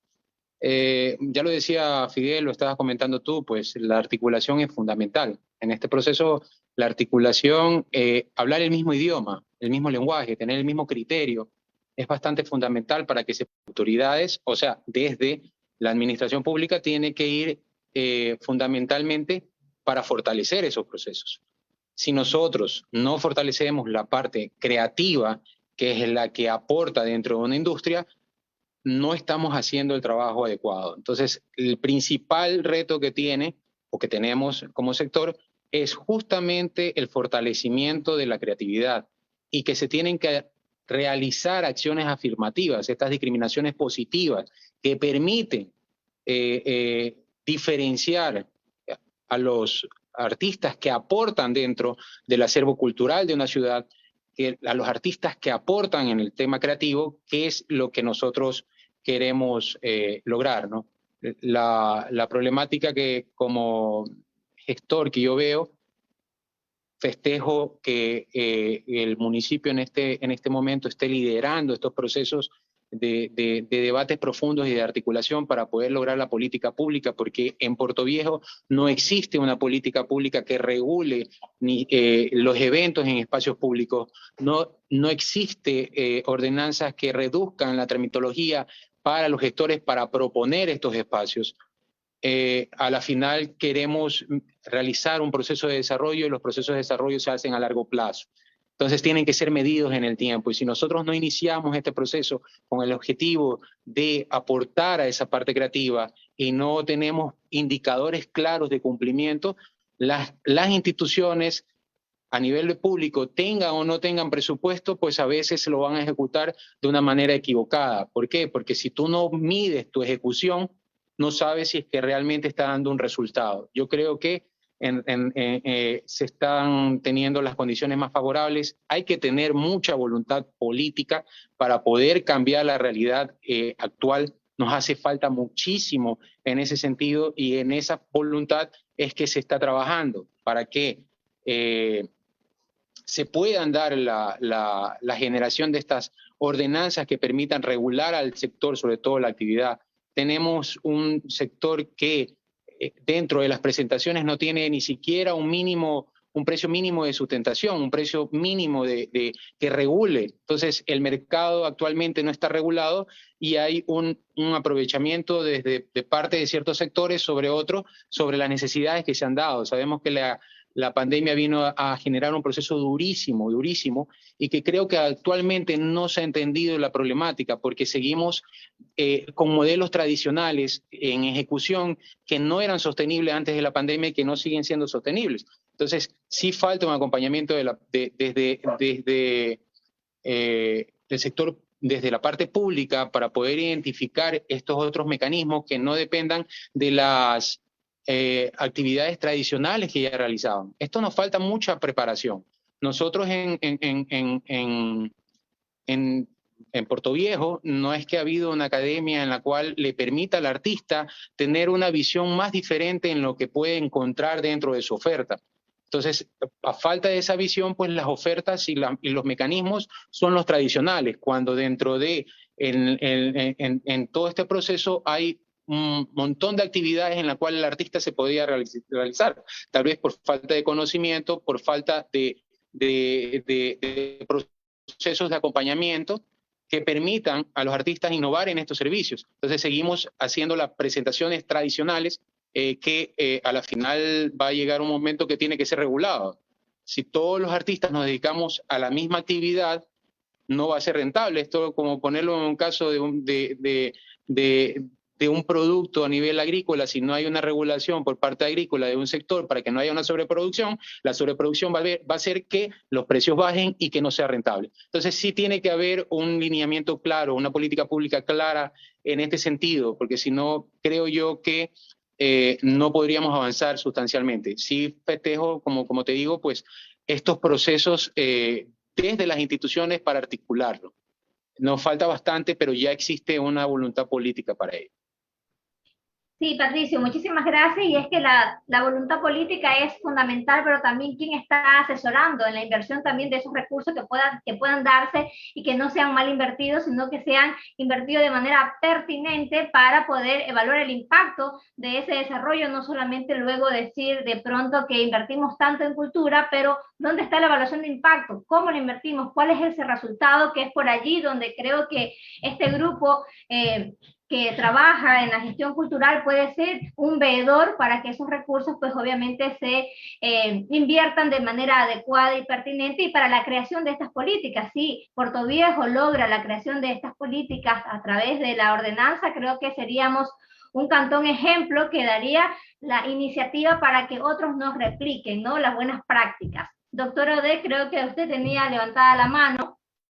Ya lo decía Fidel, lo estabas comentando tú, pues la articulación es fundamental. En este proceso, la articulación, hablar el mismo idioma, el mismo lenguaje, tener el mismo criterio, es bastante fundamental para que autoridades, o sea, desde la administración pública, tiene que ir fundamentalmente para fortalecer esos procesos. Si nosotros no fortalecemos la parte creativa, que es la que aporta dentro de una industria, no estamos haciendo el trabajo adecuado. Entonces, el principal reto que tiene, o que tenemos como sector, es justamente el fortalecimiento de la creatividad y que se tienen que realizar acciones afirmativas, estas discriminaciones positivas que permiten diferenciar a los artistas que aportan dentro del acervo cultural de una ciudad, a los artistas que aportan en el tema creativo, que es lo que nosotros queremos lograr, ¿no? La problemática que como gestor que yo veo, festejo que el municipio en este momento esté liderando estos procesos de debates profundos y de articulación para poder lograr la política pública, porque en Puerto Viejo no existe una política pública que regule los eventos en espacios públicos, no existe ordenanzas que reduzcan la tramitología para los gestores para proponer estos espacios. A la final queremos realizar un proceso de desarrollo y los procesos de desarrollo se hacen a largo plazo. Entonces tienen que ser medidos en el tiempo y si nosotros no iniciamos este proceso con el objetivo de aportar a esa parte creativa y no tenemos indicadores claros de cumplimiento, las instituciones a nivel público tengan o no tengan presupuesto, pues a veces lo van a ejecutar de una manera equivocada. ¿Por qué? Porque si tú no mides tu ejecución, no sabes si es que realmente está dando un resultado. Yo creo que se están teniendo las condiciones más favorables. Hay que tener mucha voluntad política para poder cambiar la realidad actual Nos hace falta muchísimo en ese sentido y en esa voluntad es que se está trabajando para que se puedan dar la generación de estas ordenanzas que permitan regular al sector, sobre todo la actividad. Tenemos un sector que dentro de las presentaciones no tiene ni siquiera un precio mínimo de sustentación, un precio mínimo que regule. Entonces, el mercado actualmente no está regulado y hay un aprovechamiento de parte de ciertos sectores sobre otros, sobre las necesidades que se han dado. Sabemos que la pandemia vino a generar un proceso durísimo, durísimo, y que creo que actualmente no se ha entendido la problemática, porque seguimos con modelos tradicionales en ejecución que no eran sostenibles antes de la pandemia y que no siguen siendo sostenibles. Entonces, sí falta un acompañamiento desde el sector, desde la parte pública, para poder identificar estos otros mecanismos que no dependan de las actividades tradicionales que ya realizaban. Esto nos falta mucha preparación. Nosotros en Puerto Viejo no es que ha habido una academia en la cual le permita al artista tener una visión más diferente en lo que puede encontrar dentro de su oferta. Entonces, a falta de esa visión, pues las ofertas y los mecanismos son los tradicionales, cuando dentro de en todo este proceso hay un montón de actividades en las cuales el artista se podía realizar, tal vez por falta de conocimiento, por falta de procesos de acompañamiento que permitan a los artistas innovar en estos servicios. Entonces seguimos haciendo las presentaciones tradicionales que a la final va a llegar un momento que tiene que ser regulado. Si todos los artistas nos dedicamos a la misma actividad, no va a ser rentable. Esto como ponerlo en un caso de un producto a nivel agrícola. Si no hay una regulación por parte agrícola de un sector para que no haya una sobreproducción, la sobreproducción va a hacer que los precios bajen y que no sea rentable. Entonces sí tiene que haber un lineamiento claro, una política pública clara en este sentido, porque si no, creo yo que no podríamos avanzar sustancialmente. Sí festejo, como te digo, pues estos procesos desde las instituciones para articularlo. Nos falta bastante, pero ya existe una voluntad política para ello. Sí, Patricio, muchísimas gracias. Y es que la voluntad política es fundamental, pero también quién está asesorando en la inversión también de esos recursos que puedan darse y que no sean mal invertidos, sino que sean invertidos de manera pertinente para poder evaluar el impacto de ese desarrollo, no solamente luego decir de pronto que invertimos tanto en cultura, pero ¿dónde está la evaluación de impacto? ¿Cómo lo invertimos? ¿Cuál es ese resultado? Que es por allí donde creo que este grupo que trabaja en la gestión cultural puede ser un veedor para que esos recursos pues obviamente se inviertan de manera adecuada y pertinente y para la creación de estas políticas. Si Puerto Viejo logra la creación de estas políticas a través de la ordenanza, creo que seríamos un cantón ejemplo que daría la iniciativa para que otros nos repliquen, ¿no? Las buenas prácticas. Doctora Odeh, creo que usted tenía levantada la mano.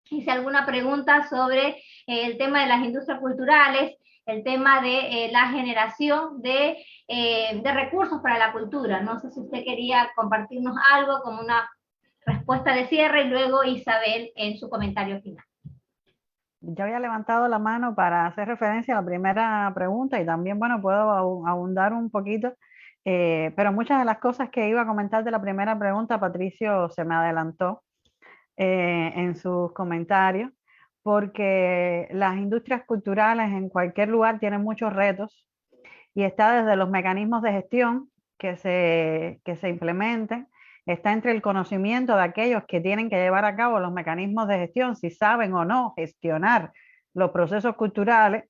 Hice alguna pregunta sobre el tema de las industrias culturales, el tema de la generación de recursos para la cultura. No sé si usted quería compartirnos algo como una respuesta de cierre y luego Isabel en su comentario final. Yo había levantado la mano para hacer referencia a la primera pregunta y también, bueno, puedo ahondar un poquito, pero muchas de las cosas que iba a comentar de la primera pregunta, Patricio se me adelantó en sus comentarios, porque las industrias culturales en cualquier lugar tienen muchos retos y está desde los mecanismos de gestión que se implementen, está entre el conocimiento de aquellos que tienen que llevar a cabo los mecanismos de gestión, si saben o no gestionar los procesos culturales,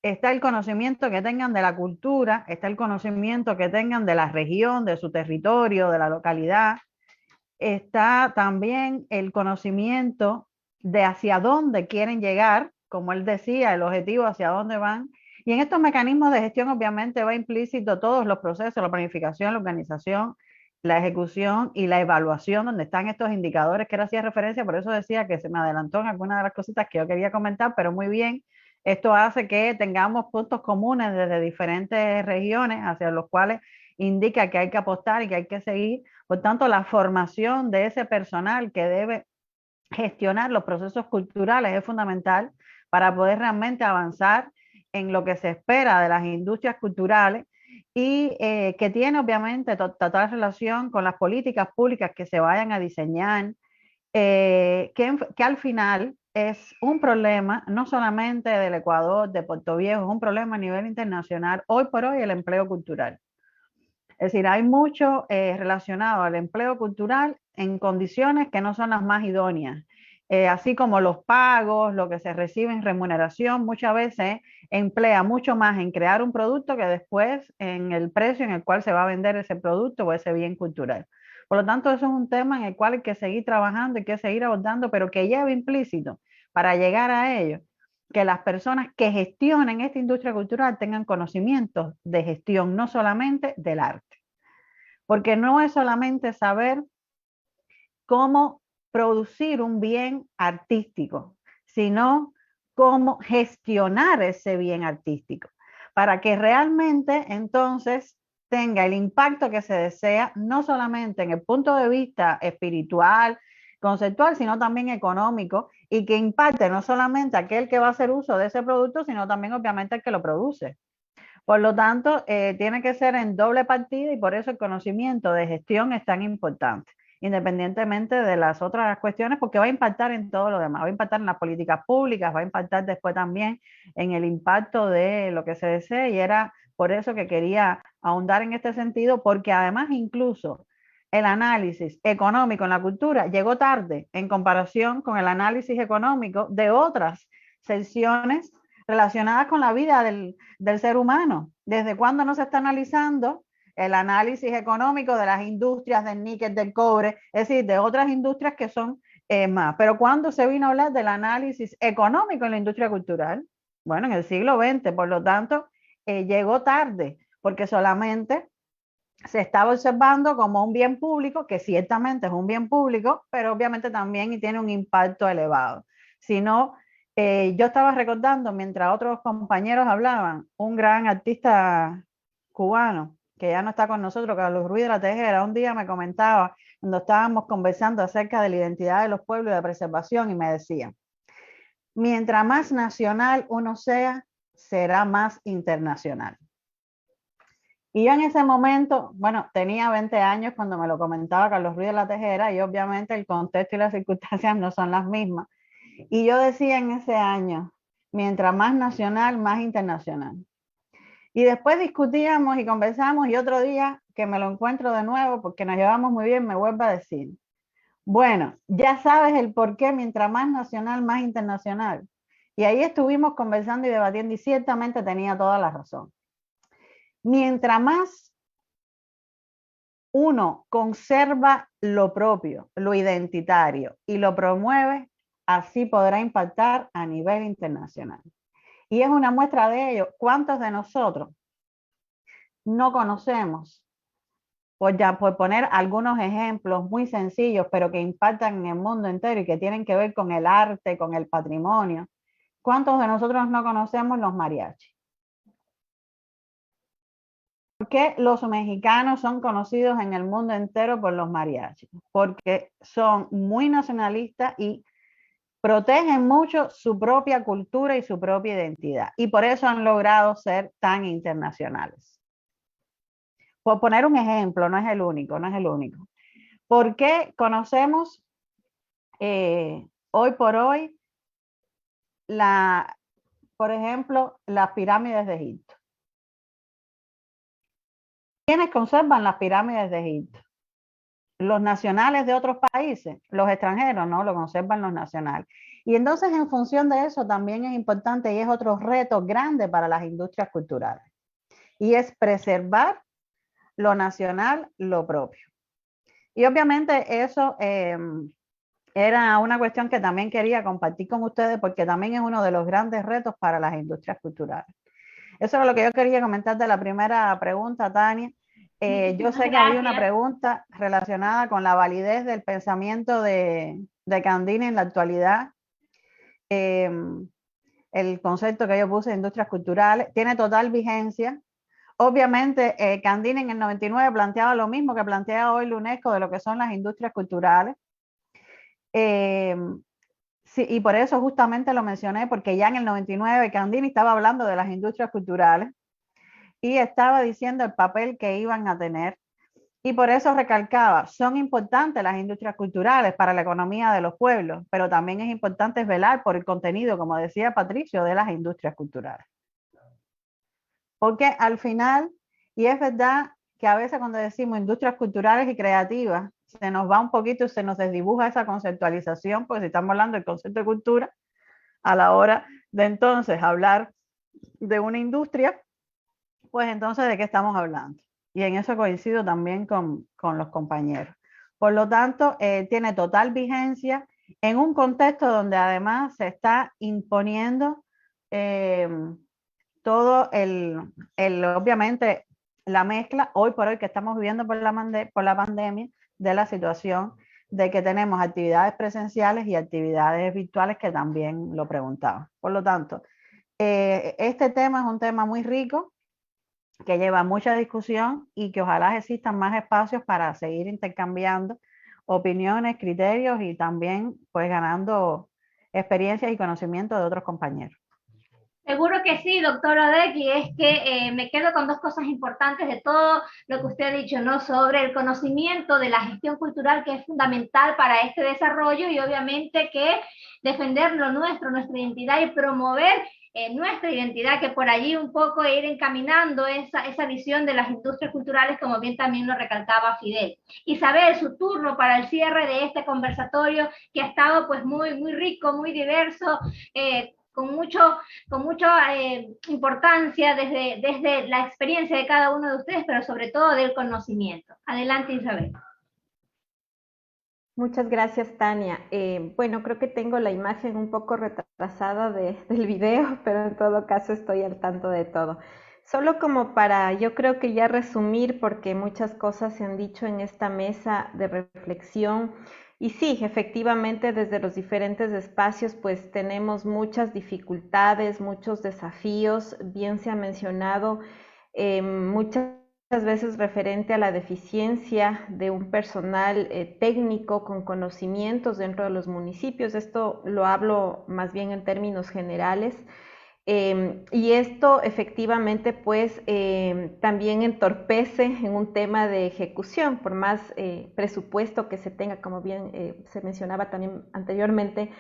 está el conocimiento que tengan de la cultura, está el conocimiento que tengan de la región, de su territorio, de la localidad, está también el conocimiento de hacia dónde quieren llegar, como él decía, el objetivo hacia dónde van. Y en estos mecanismos de gestión obviamente va implícito todos los procesos, la planificación, la organización, la ejecución y la evaluación, donde están estos indicadores que él hacía referencia. Por eso decía que se me adelantó en algunas de las cositas que yo quería comentar, pero muy bien. Esto hace que tengamos puntos comunes desde diferentes regiones hacia los cuales indica que hay que apostar y que hay que seguir. Por tanto, la formación de ese personal que debe gestionar los procesos culturales es fundamental para poder realmente avanzar en lo que se espera de las industrias culturales y que tiene obviamente total relación con las políticas públicas que se vayan a diseñar, que al final es un problema no solamente del Ecuador, de Puerto Viejo, es un problema a nivel internacional, hoy por hoy el empleo cultural. Es decir, hay mucho relacionado al empleo cultural en condiciones que no son las más idóneas. Así como los pagos, lo que se recibe en remuneración, muchas veces emplea mucho más en crear un producto que después en el precio en el cual se va a vender ese producto o ese bien cultural. Por lo tanto, eso es un tema en el cual hay que seguir trabajando, hay que seguir abordando, pero que lleve implícito para llegar a ello que las personas que gestionen esta industria cultural tengan conocimientos de gestión, no solamente del arte. Porque no es solamente saber cómo producir un bien artístico, sino cómo gestionar ese bien artístico, para que realmente entonces tenga el impacto que se desea, no solamente en el punto de vista espiritual, conceptual, sino también económico, y que impacte no solamente a aquel que va a hacer uso de ese producto, sino también obviamente al que lo produce. Por lo tanto, tiene que ser en doble partida y por eso el conocimiento de gestión es tan importante, independientemente de las otras cuestiones, porque va a impactar en todo lo demás, va a impactar en las políticas públicas, va a impactar después también en el impacto de lo que se desee, y era por eso que quería ahondar en este sentido, porque además incluso el análisis económico en la cultura llegó tarde en comparación con el análisis económico de otras secciones relacionadas con la vida del ser humano. ¿Desde cuándo no se está analizando el análisis económico de las industrias del níquel, del cobre, es decir, de otras industrias que son más? Pero ¿cuándo se vino a hablar del análisis económico en la industria cultural? Bueno, en el siglo XX, por lo tanto, llegó tarde, porque solamente se estaba observando como un bien público, que ciertamente es un bien público, pero obviamente también tiene un impacto elevado. Si no, yo estaba recordando, mientras otros compañeros hablaban, un gran artista cubano, que ya no está con nosotros, Carlos Ruiz de la Tejera, un día me comentaba, cuando estábamos conversando acerca de la identidad de los pueblos y de preservación, y me decía, mientras más nacional uno sea, será más internacional. Y yo en ese momento, bueno, tenía 20 años cuando me lo comentaba Carlos Ruiz de la Tejera, y obviamente el contexto y las circunstancias no son las mismas. Y yo decía en ese año, mientras más nacional, más internacional. Y después discutíamos y conversamos, y otro día que me lo encuentro de nuevo, porque nos llevamos muy bien, me vuelve a decir, bueno, ya sabes el por qué, mientras más nacional, más internacional. Y ahí estuvimos conversando y debatiendo, y ciertamente tenía toda la razón. Mientras más uno conserva lo propio, lo identitario, y lo promueve, así podrá impactar a nivel internacional. Y es una muestra de ello. ¿Cuántos de nosotros no conocemos, por poner algunos ejemplos muy sencillos, pero que impactan en el mundo entero y que tienen que ver con el arte, con el patrimonio? ¿Cuántos de nosotros no conocemos los mariachis? ¿Por qué los mexicanos son conocidos en el mundo entero por los mariachis? Porque son muy nacionalistas y protegen mucho su propia cultura y su propia identidad. Y por eso han logrado ser tan internacionales. Por poner un ejemplo, no es el único, no es el único. ¿Por qué conocemos hoy por hoy, por ejemplo, las pirámides de Egipto? ¿Quiénes conservan las pirámides de Egipto? Los nacionales de otros países, los extranjeros, no, lo conservan los nacionales. Y entonces, en función de eso, también es importante, y es otro reto grande para las industrias culturales, y es preservar lo nacional, lo propio. Y obviamente eso era una cuestión que también quería compartir con ustedes, porque también es uno de los grandes retos para las industrias culturales. Eso es lo que yo quería comentar de la primera pregunta, Tania. Yo sé que había una pregunta relacionada con la validez del pensamiento de Candini en la actualidad. El concepto que yo puse de industrias culturales tiene total vigencia. Obviamente, Candini en el 99 planteaba lo mismo que plantea hoy la UNESCO de lo que son las industrias culturales. Sí, y por eso justamente lo mencioné, porque ya en el 99 Candini estaba hablando de las industrias culturales y estaba diciendo el papel que iban a tener. Y por eso recalcaba, son importantes las industrias culturales para la economía de los pueblos, pero también es importante velar por el contenido, como decía Patricio, de las industrias culturales. Porque al final, y es verdad que a veces cuando decimos industrias culturales y creativas, se nos va un poquito, se nos desdibuja esa conceptualización, porque si estamos hablando del concepto de cultura, a la hora de entonces hablar de una industria, pues entonces ¿de qué estamos hablando? Y en eso coincido también con los compañeros. Por lo tanto, tiene total vigencia en un contexto donde además se está imponiendo todo obviamente, la mezcla hoy por hoy que estamos viviendo por la pandemia, de la situación de que tenemos actividades presenciales y actividades virtuales que también lo preguntaban. Por lo tanto, este tema es un tema muy rico, que lleva mucha discusión y que ojalá existan más espacios para seguir intercambiando opiniones, criterios y también pues ganando experiencias y conocimiento de otros compañeros. Seguro que sí, doctor Odek, y es que me quedo con dos cosas importantes de todo lo que usted ha dicho, ¿no? Sobre el conocimiento de la gestión cultural, que es fundamental para este desarrollo, y obviamente que defender lo nuestro, nuestra identidad y promover nuestra identidad, que por allí un poco ir encaminando esa visión de las industrias culturales, como bien también lo recalcaba Fidel. Isabel, su turno para el cierre de este conversatorio, que ha estado pues muy rico, muy diverso, con mucha importancia desde la experiencia de cada uno de ustedes, pero sobre todo del conocimiento. Adelante, Isabel. Muchas gracias, Tania. Bueno, creo que tengo la imagen un poco retrasada del video, pero en todo caso estoy al tanto de todo. Solo como para, yo creo que ya resumir, porque muchas cosas se han dicho en esta mesa de reflexión. Y sí, efectivamente, desde los diferentes espacios, pues tenemos muchas dificultades, muchos desafíos. Bien se ha mencionado muchas veces referente a la deficiencia de un personal técnico con conocimientos dentro de los municipios. Esto lo hablo más bien en términos generales. Y esto efectivamente pues también entorpece en un tema de ejecución, por más presupuesto que se tenga, como bien se mencionaba también anteriormente.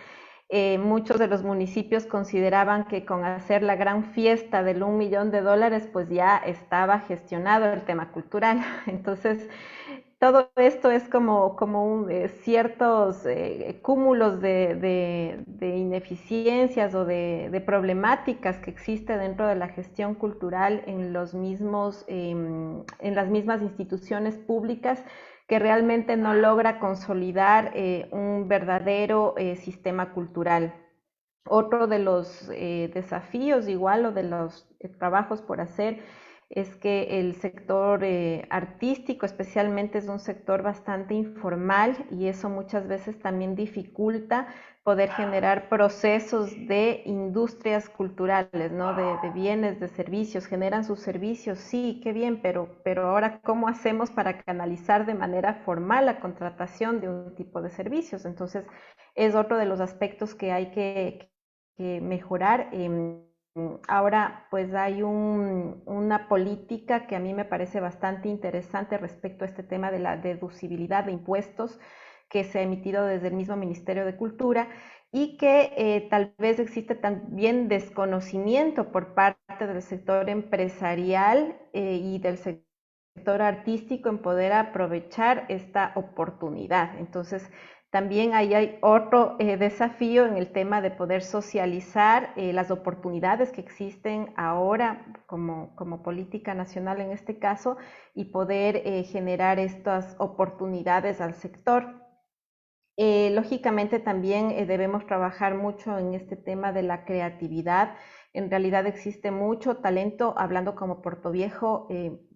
Muchos de los municipios consideraban que con hacer la gran fiesta del $1 millón, pues ya estaba gestionado el tema cultural. Entonces, todo esto es como ciertos cúmulos de ineficiencias o de problemáticas que existe dentro de la gestión cultural en las mismas instituciones públicas, que realmente no logra consolidar un verdadero sistema cultural. Otro de los desafíos igual o de los trabajos por hacer es que el sector artístico especialmente es un sector bastante informal, y eso muchas veces también dificulta poder generar procesos de industrias culturales, ¿no? De bienes, de servicios. Generan sus servicios, sí, qué bien, pero ahora ¿cómo hacemos para canalizar de manera formal la contratación de un tipo de servicios? Entonces es otro de los aspectos que hay que mejorar. Ahora pues hay una política que a mí me parece bastante interesante respecto a este tema de la deducibilidad de impuestos, que se ha emitido desde el mismo Ministerio de Cultura, y que tal vez existe también desconocimiento por parte del sector empresarial y del sector artístico en poder aprovechar esta oportunidad. Entonces, también ahí hay otro desafío en el tema de poder socializar las oportunidades que existen ahora como política nacional en este caso, y poder generar estas oportunidades al sector. Lógicamente también debemos trabajar mucho en este tema de la creatividad. En realidad existe mucho talento, hablando como Portoviejo,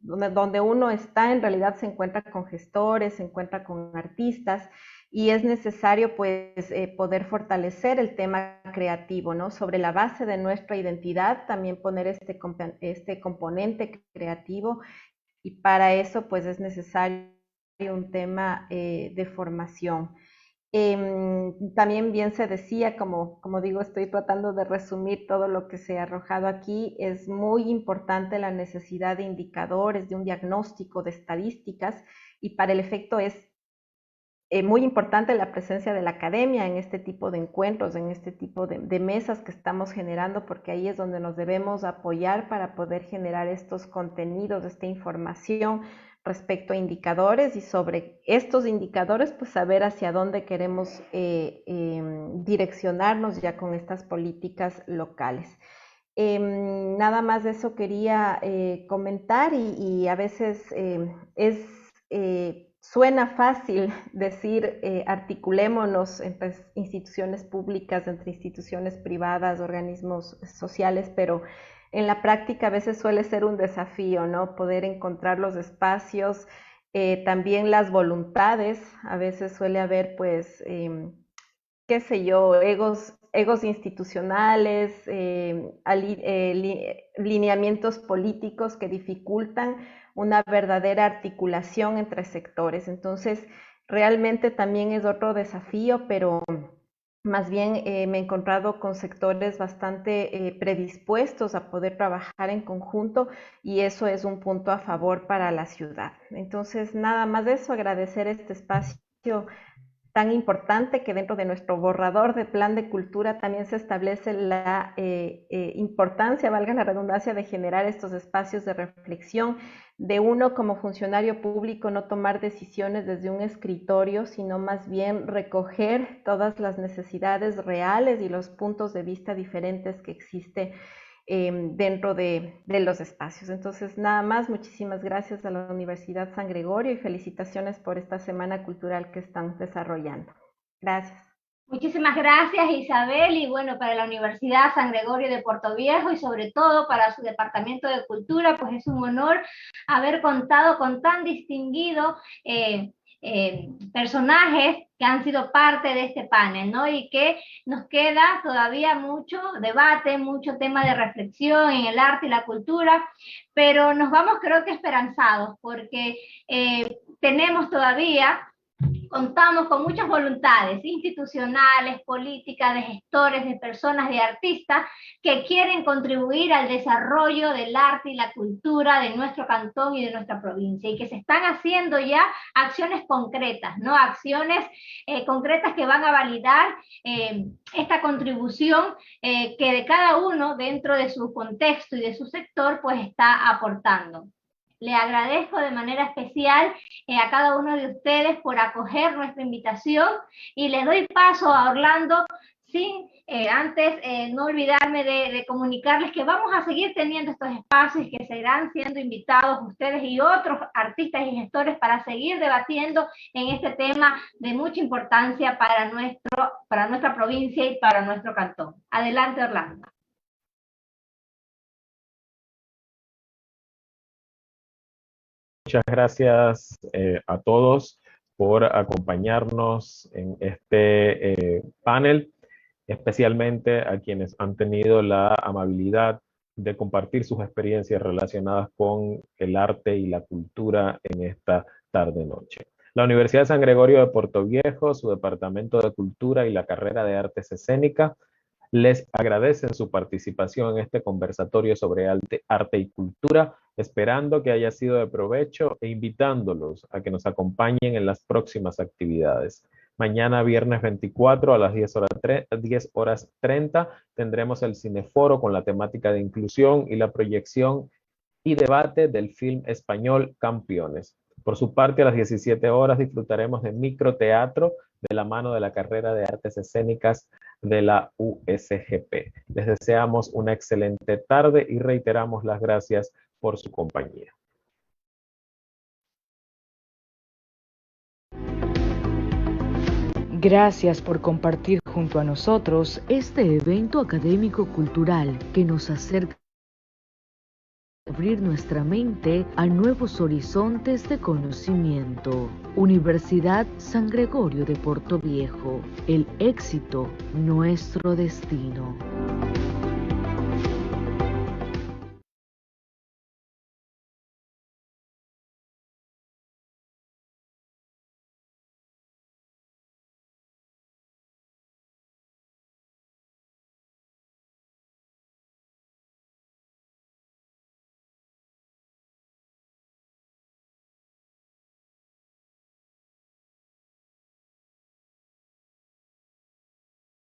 donde uno está, en realidad se encuentra con gestores, se encuentra con artistas, y es necesario pues poder fortalecer el tema creativo, ¿no? Sobre la base de nuestra identidad, también poner este componente creativo, y para eso pues es necesario un tema de formación. También bien se decía, como digo, estoy tratando de resumir todo lo que se ha arrojado aquí, es muy importante la necesidad de indicadores, de un diagnóstico, de estadísticas, y para el efecto es muy importante la presencia de la academia en este tipo de encuentros, en este tipo de mesas que estamos generando, porque ahí es donde nos debemos apoyar para poder generar estos contenidos, esta información respecto a indicadores, y sobre estos indicadores pues saber hacia dónde queremos direccionarnos ya con estas políticas locales. Nada más de eso quería comentar, y a veces suena fácil decir articulémonos entre instituciones públicas, entre instituciones privadas, organismos sociales, pero en la práctica a veces suele ser un desafío, ¿no? Poder encontrar los espacios, también las voluntades. A veces suele haber, pues, qué sé yo, egos institucionales, lineamientos políticos que dificultan una verdadera articulación entre sectores. Entonces, realmente también es otro desafío, pero más bien me he encontrado con sectores bastante predispuestos a poder trabajar en conjunto, y eso es un punto a favor para la ciudad. Entonces, nada más de eso, agradecer este espacio tan importante, que dentro de nuestro borrador de plan de cultura también se establece la importancia, valga la redundancia, de generar estos espacios de reflexión, de uno como funcionario público no tomar decisiones desde un escritorio, sino más bien recoger todas las necesidades reales y los puntos de vista diferentes que existen dentro de los espacios. Entonces, nada más, muchísimas gracias a la Universidad San Gregorio y felicitaciones por esta Semana Cultural que están desarrollando. Gracias. Muchísimas gracias, Isabel, y bueno, para la Universidad San Gregorio de Portoviejo y sobre todo para su Departamento de Cultura, pues es un honor haber contado con tan distinguido personajes que han sido parte de este panel, ¿no? Y que nos queda todavía mucho debate, mucho tema de reflexión en el arte y la cultura, pero nos vamos, creo que esperanzados, porque tenemos todavía, contamos con muchas voluntades institucionales, políticas, de gestores, de personas, de artistas que quieren contribuir al desarrollo del arte y la cultura de nuestro cantón y de nuestra provincia, y que se están haciendo ya acciones concretas, ¿no? Acciones concretas que van a validar esta contribución que de cada uno dentro de su contexto y de su sector pues está aportando. Le agradezco de manera especial a cada uno de ustedes por acoger nuestra invitación, y les doy paso a Orlando sin antes no olvidarme de comunicarles que vamos a seguir teniendo estos espacios, que seguirán siendo invitados ustedes y otros artistas y gestores para seguir debatiendo en este tema de mucha importancia para nuestra provincia y para nuestro cantón. Adelante, Orlando. Muchas gracias a todos por acompañarnos en este panel, especialmente a quienes han tenido la amabilidad de compartir sus experiencias relacionadas con el arte y la cultura en esta tarde-noche. La Universidad de San Gregorio de Portoviejo, su Departamento de Cultura y la carrera de Artes Escénicas les agradecen su participación en este conversatorio sobre arte y cultura, esperando que haya sido de provecho e invitándolos a que nos acompañen en las próximas actividades. Mañana, viernes 24 a las 10:30, tendremos el Cineforo con la temática de inclusión y la proyección y debate del film español Campeones. Por su parte, a las 17 horas disfrutaremos de microteatro de la mano de la carrera de Artes Escénicas de la USGP. Les deseamos una excelente tarde y reiteramos las gracias por su compañía. Gracias por compartir junto a nosotros este evento académico cultural que nos acerca a abrir nuestra mente a nuevos horizontes de conocimiento. Universidad San Gregorio de Portoviejo, el éxito, nuestro destino.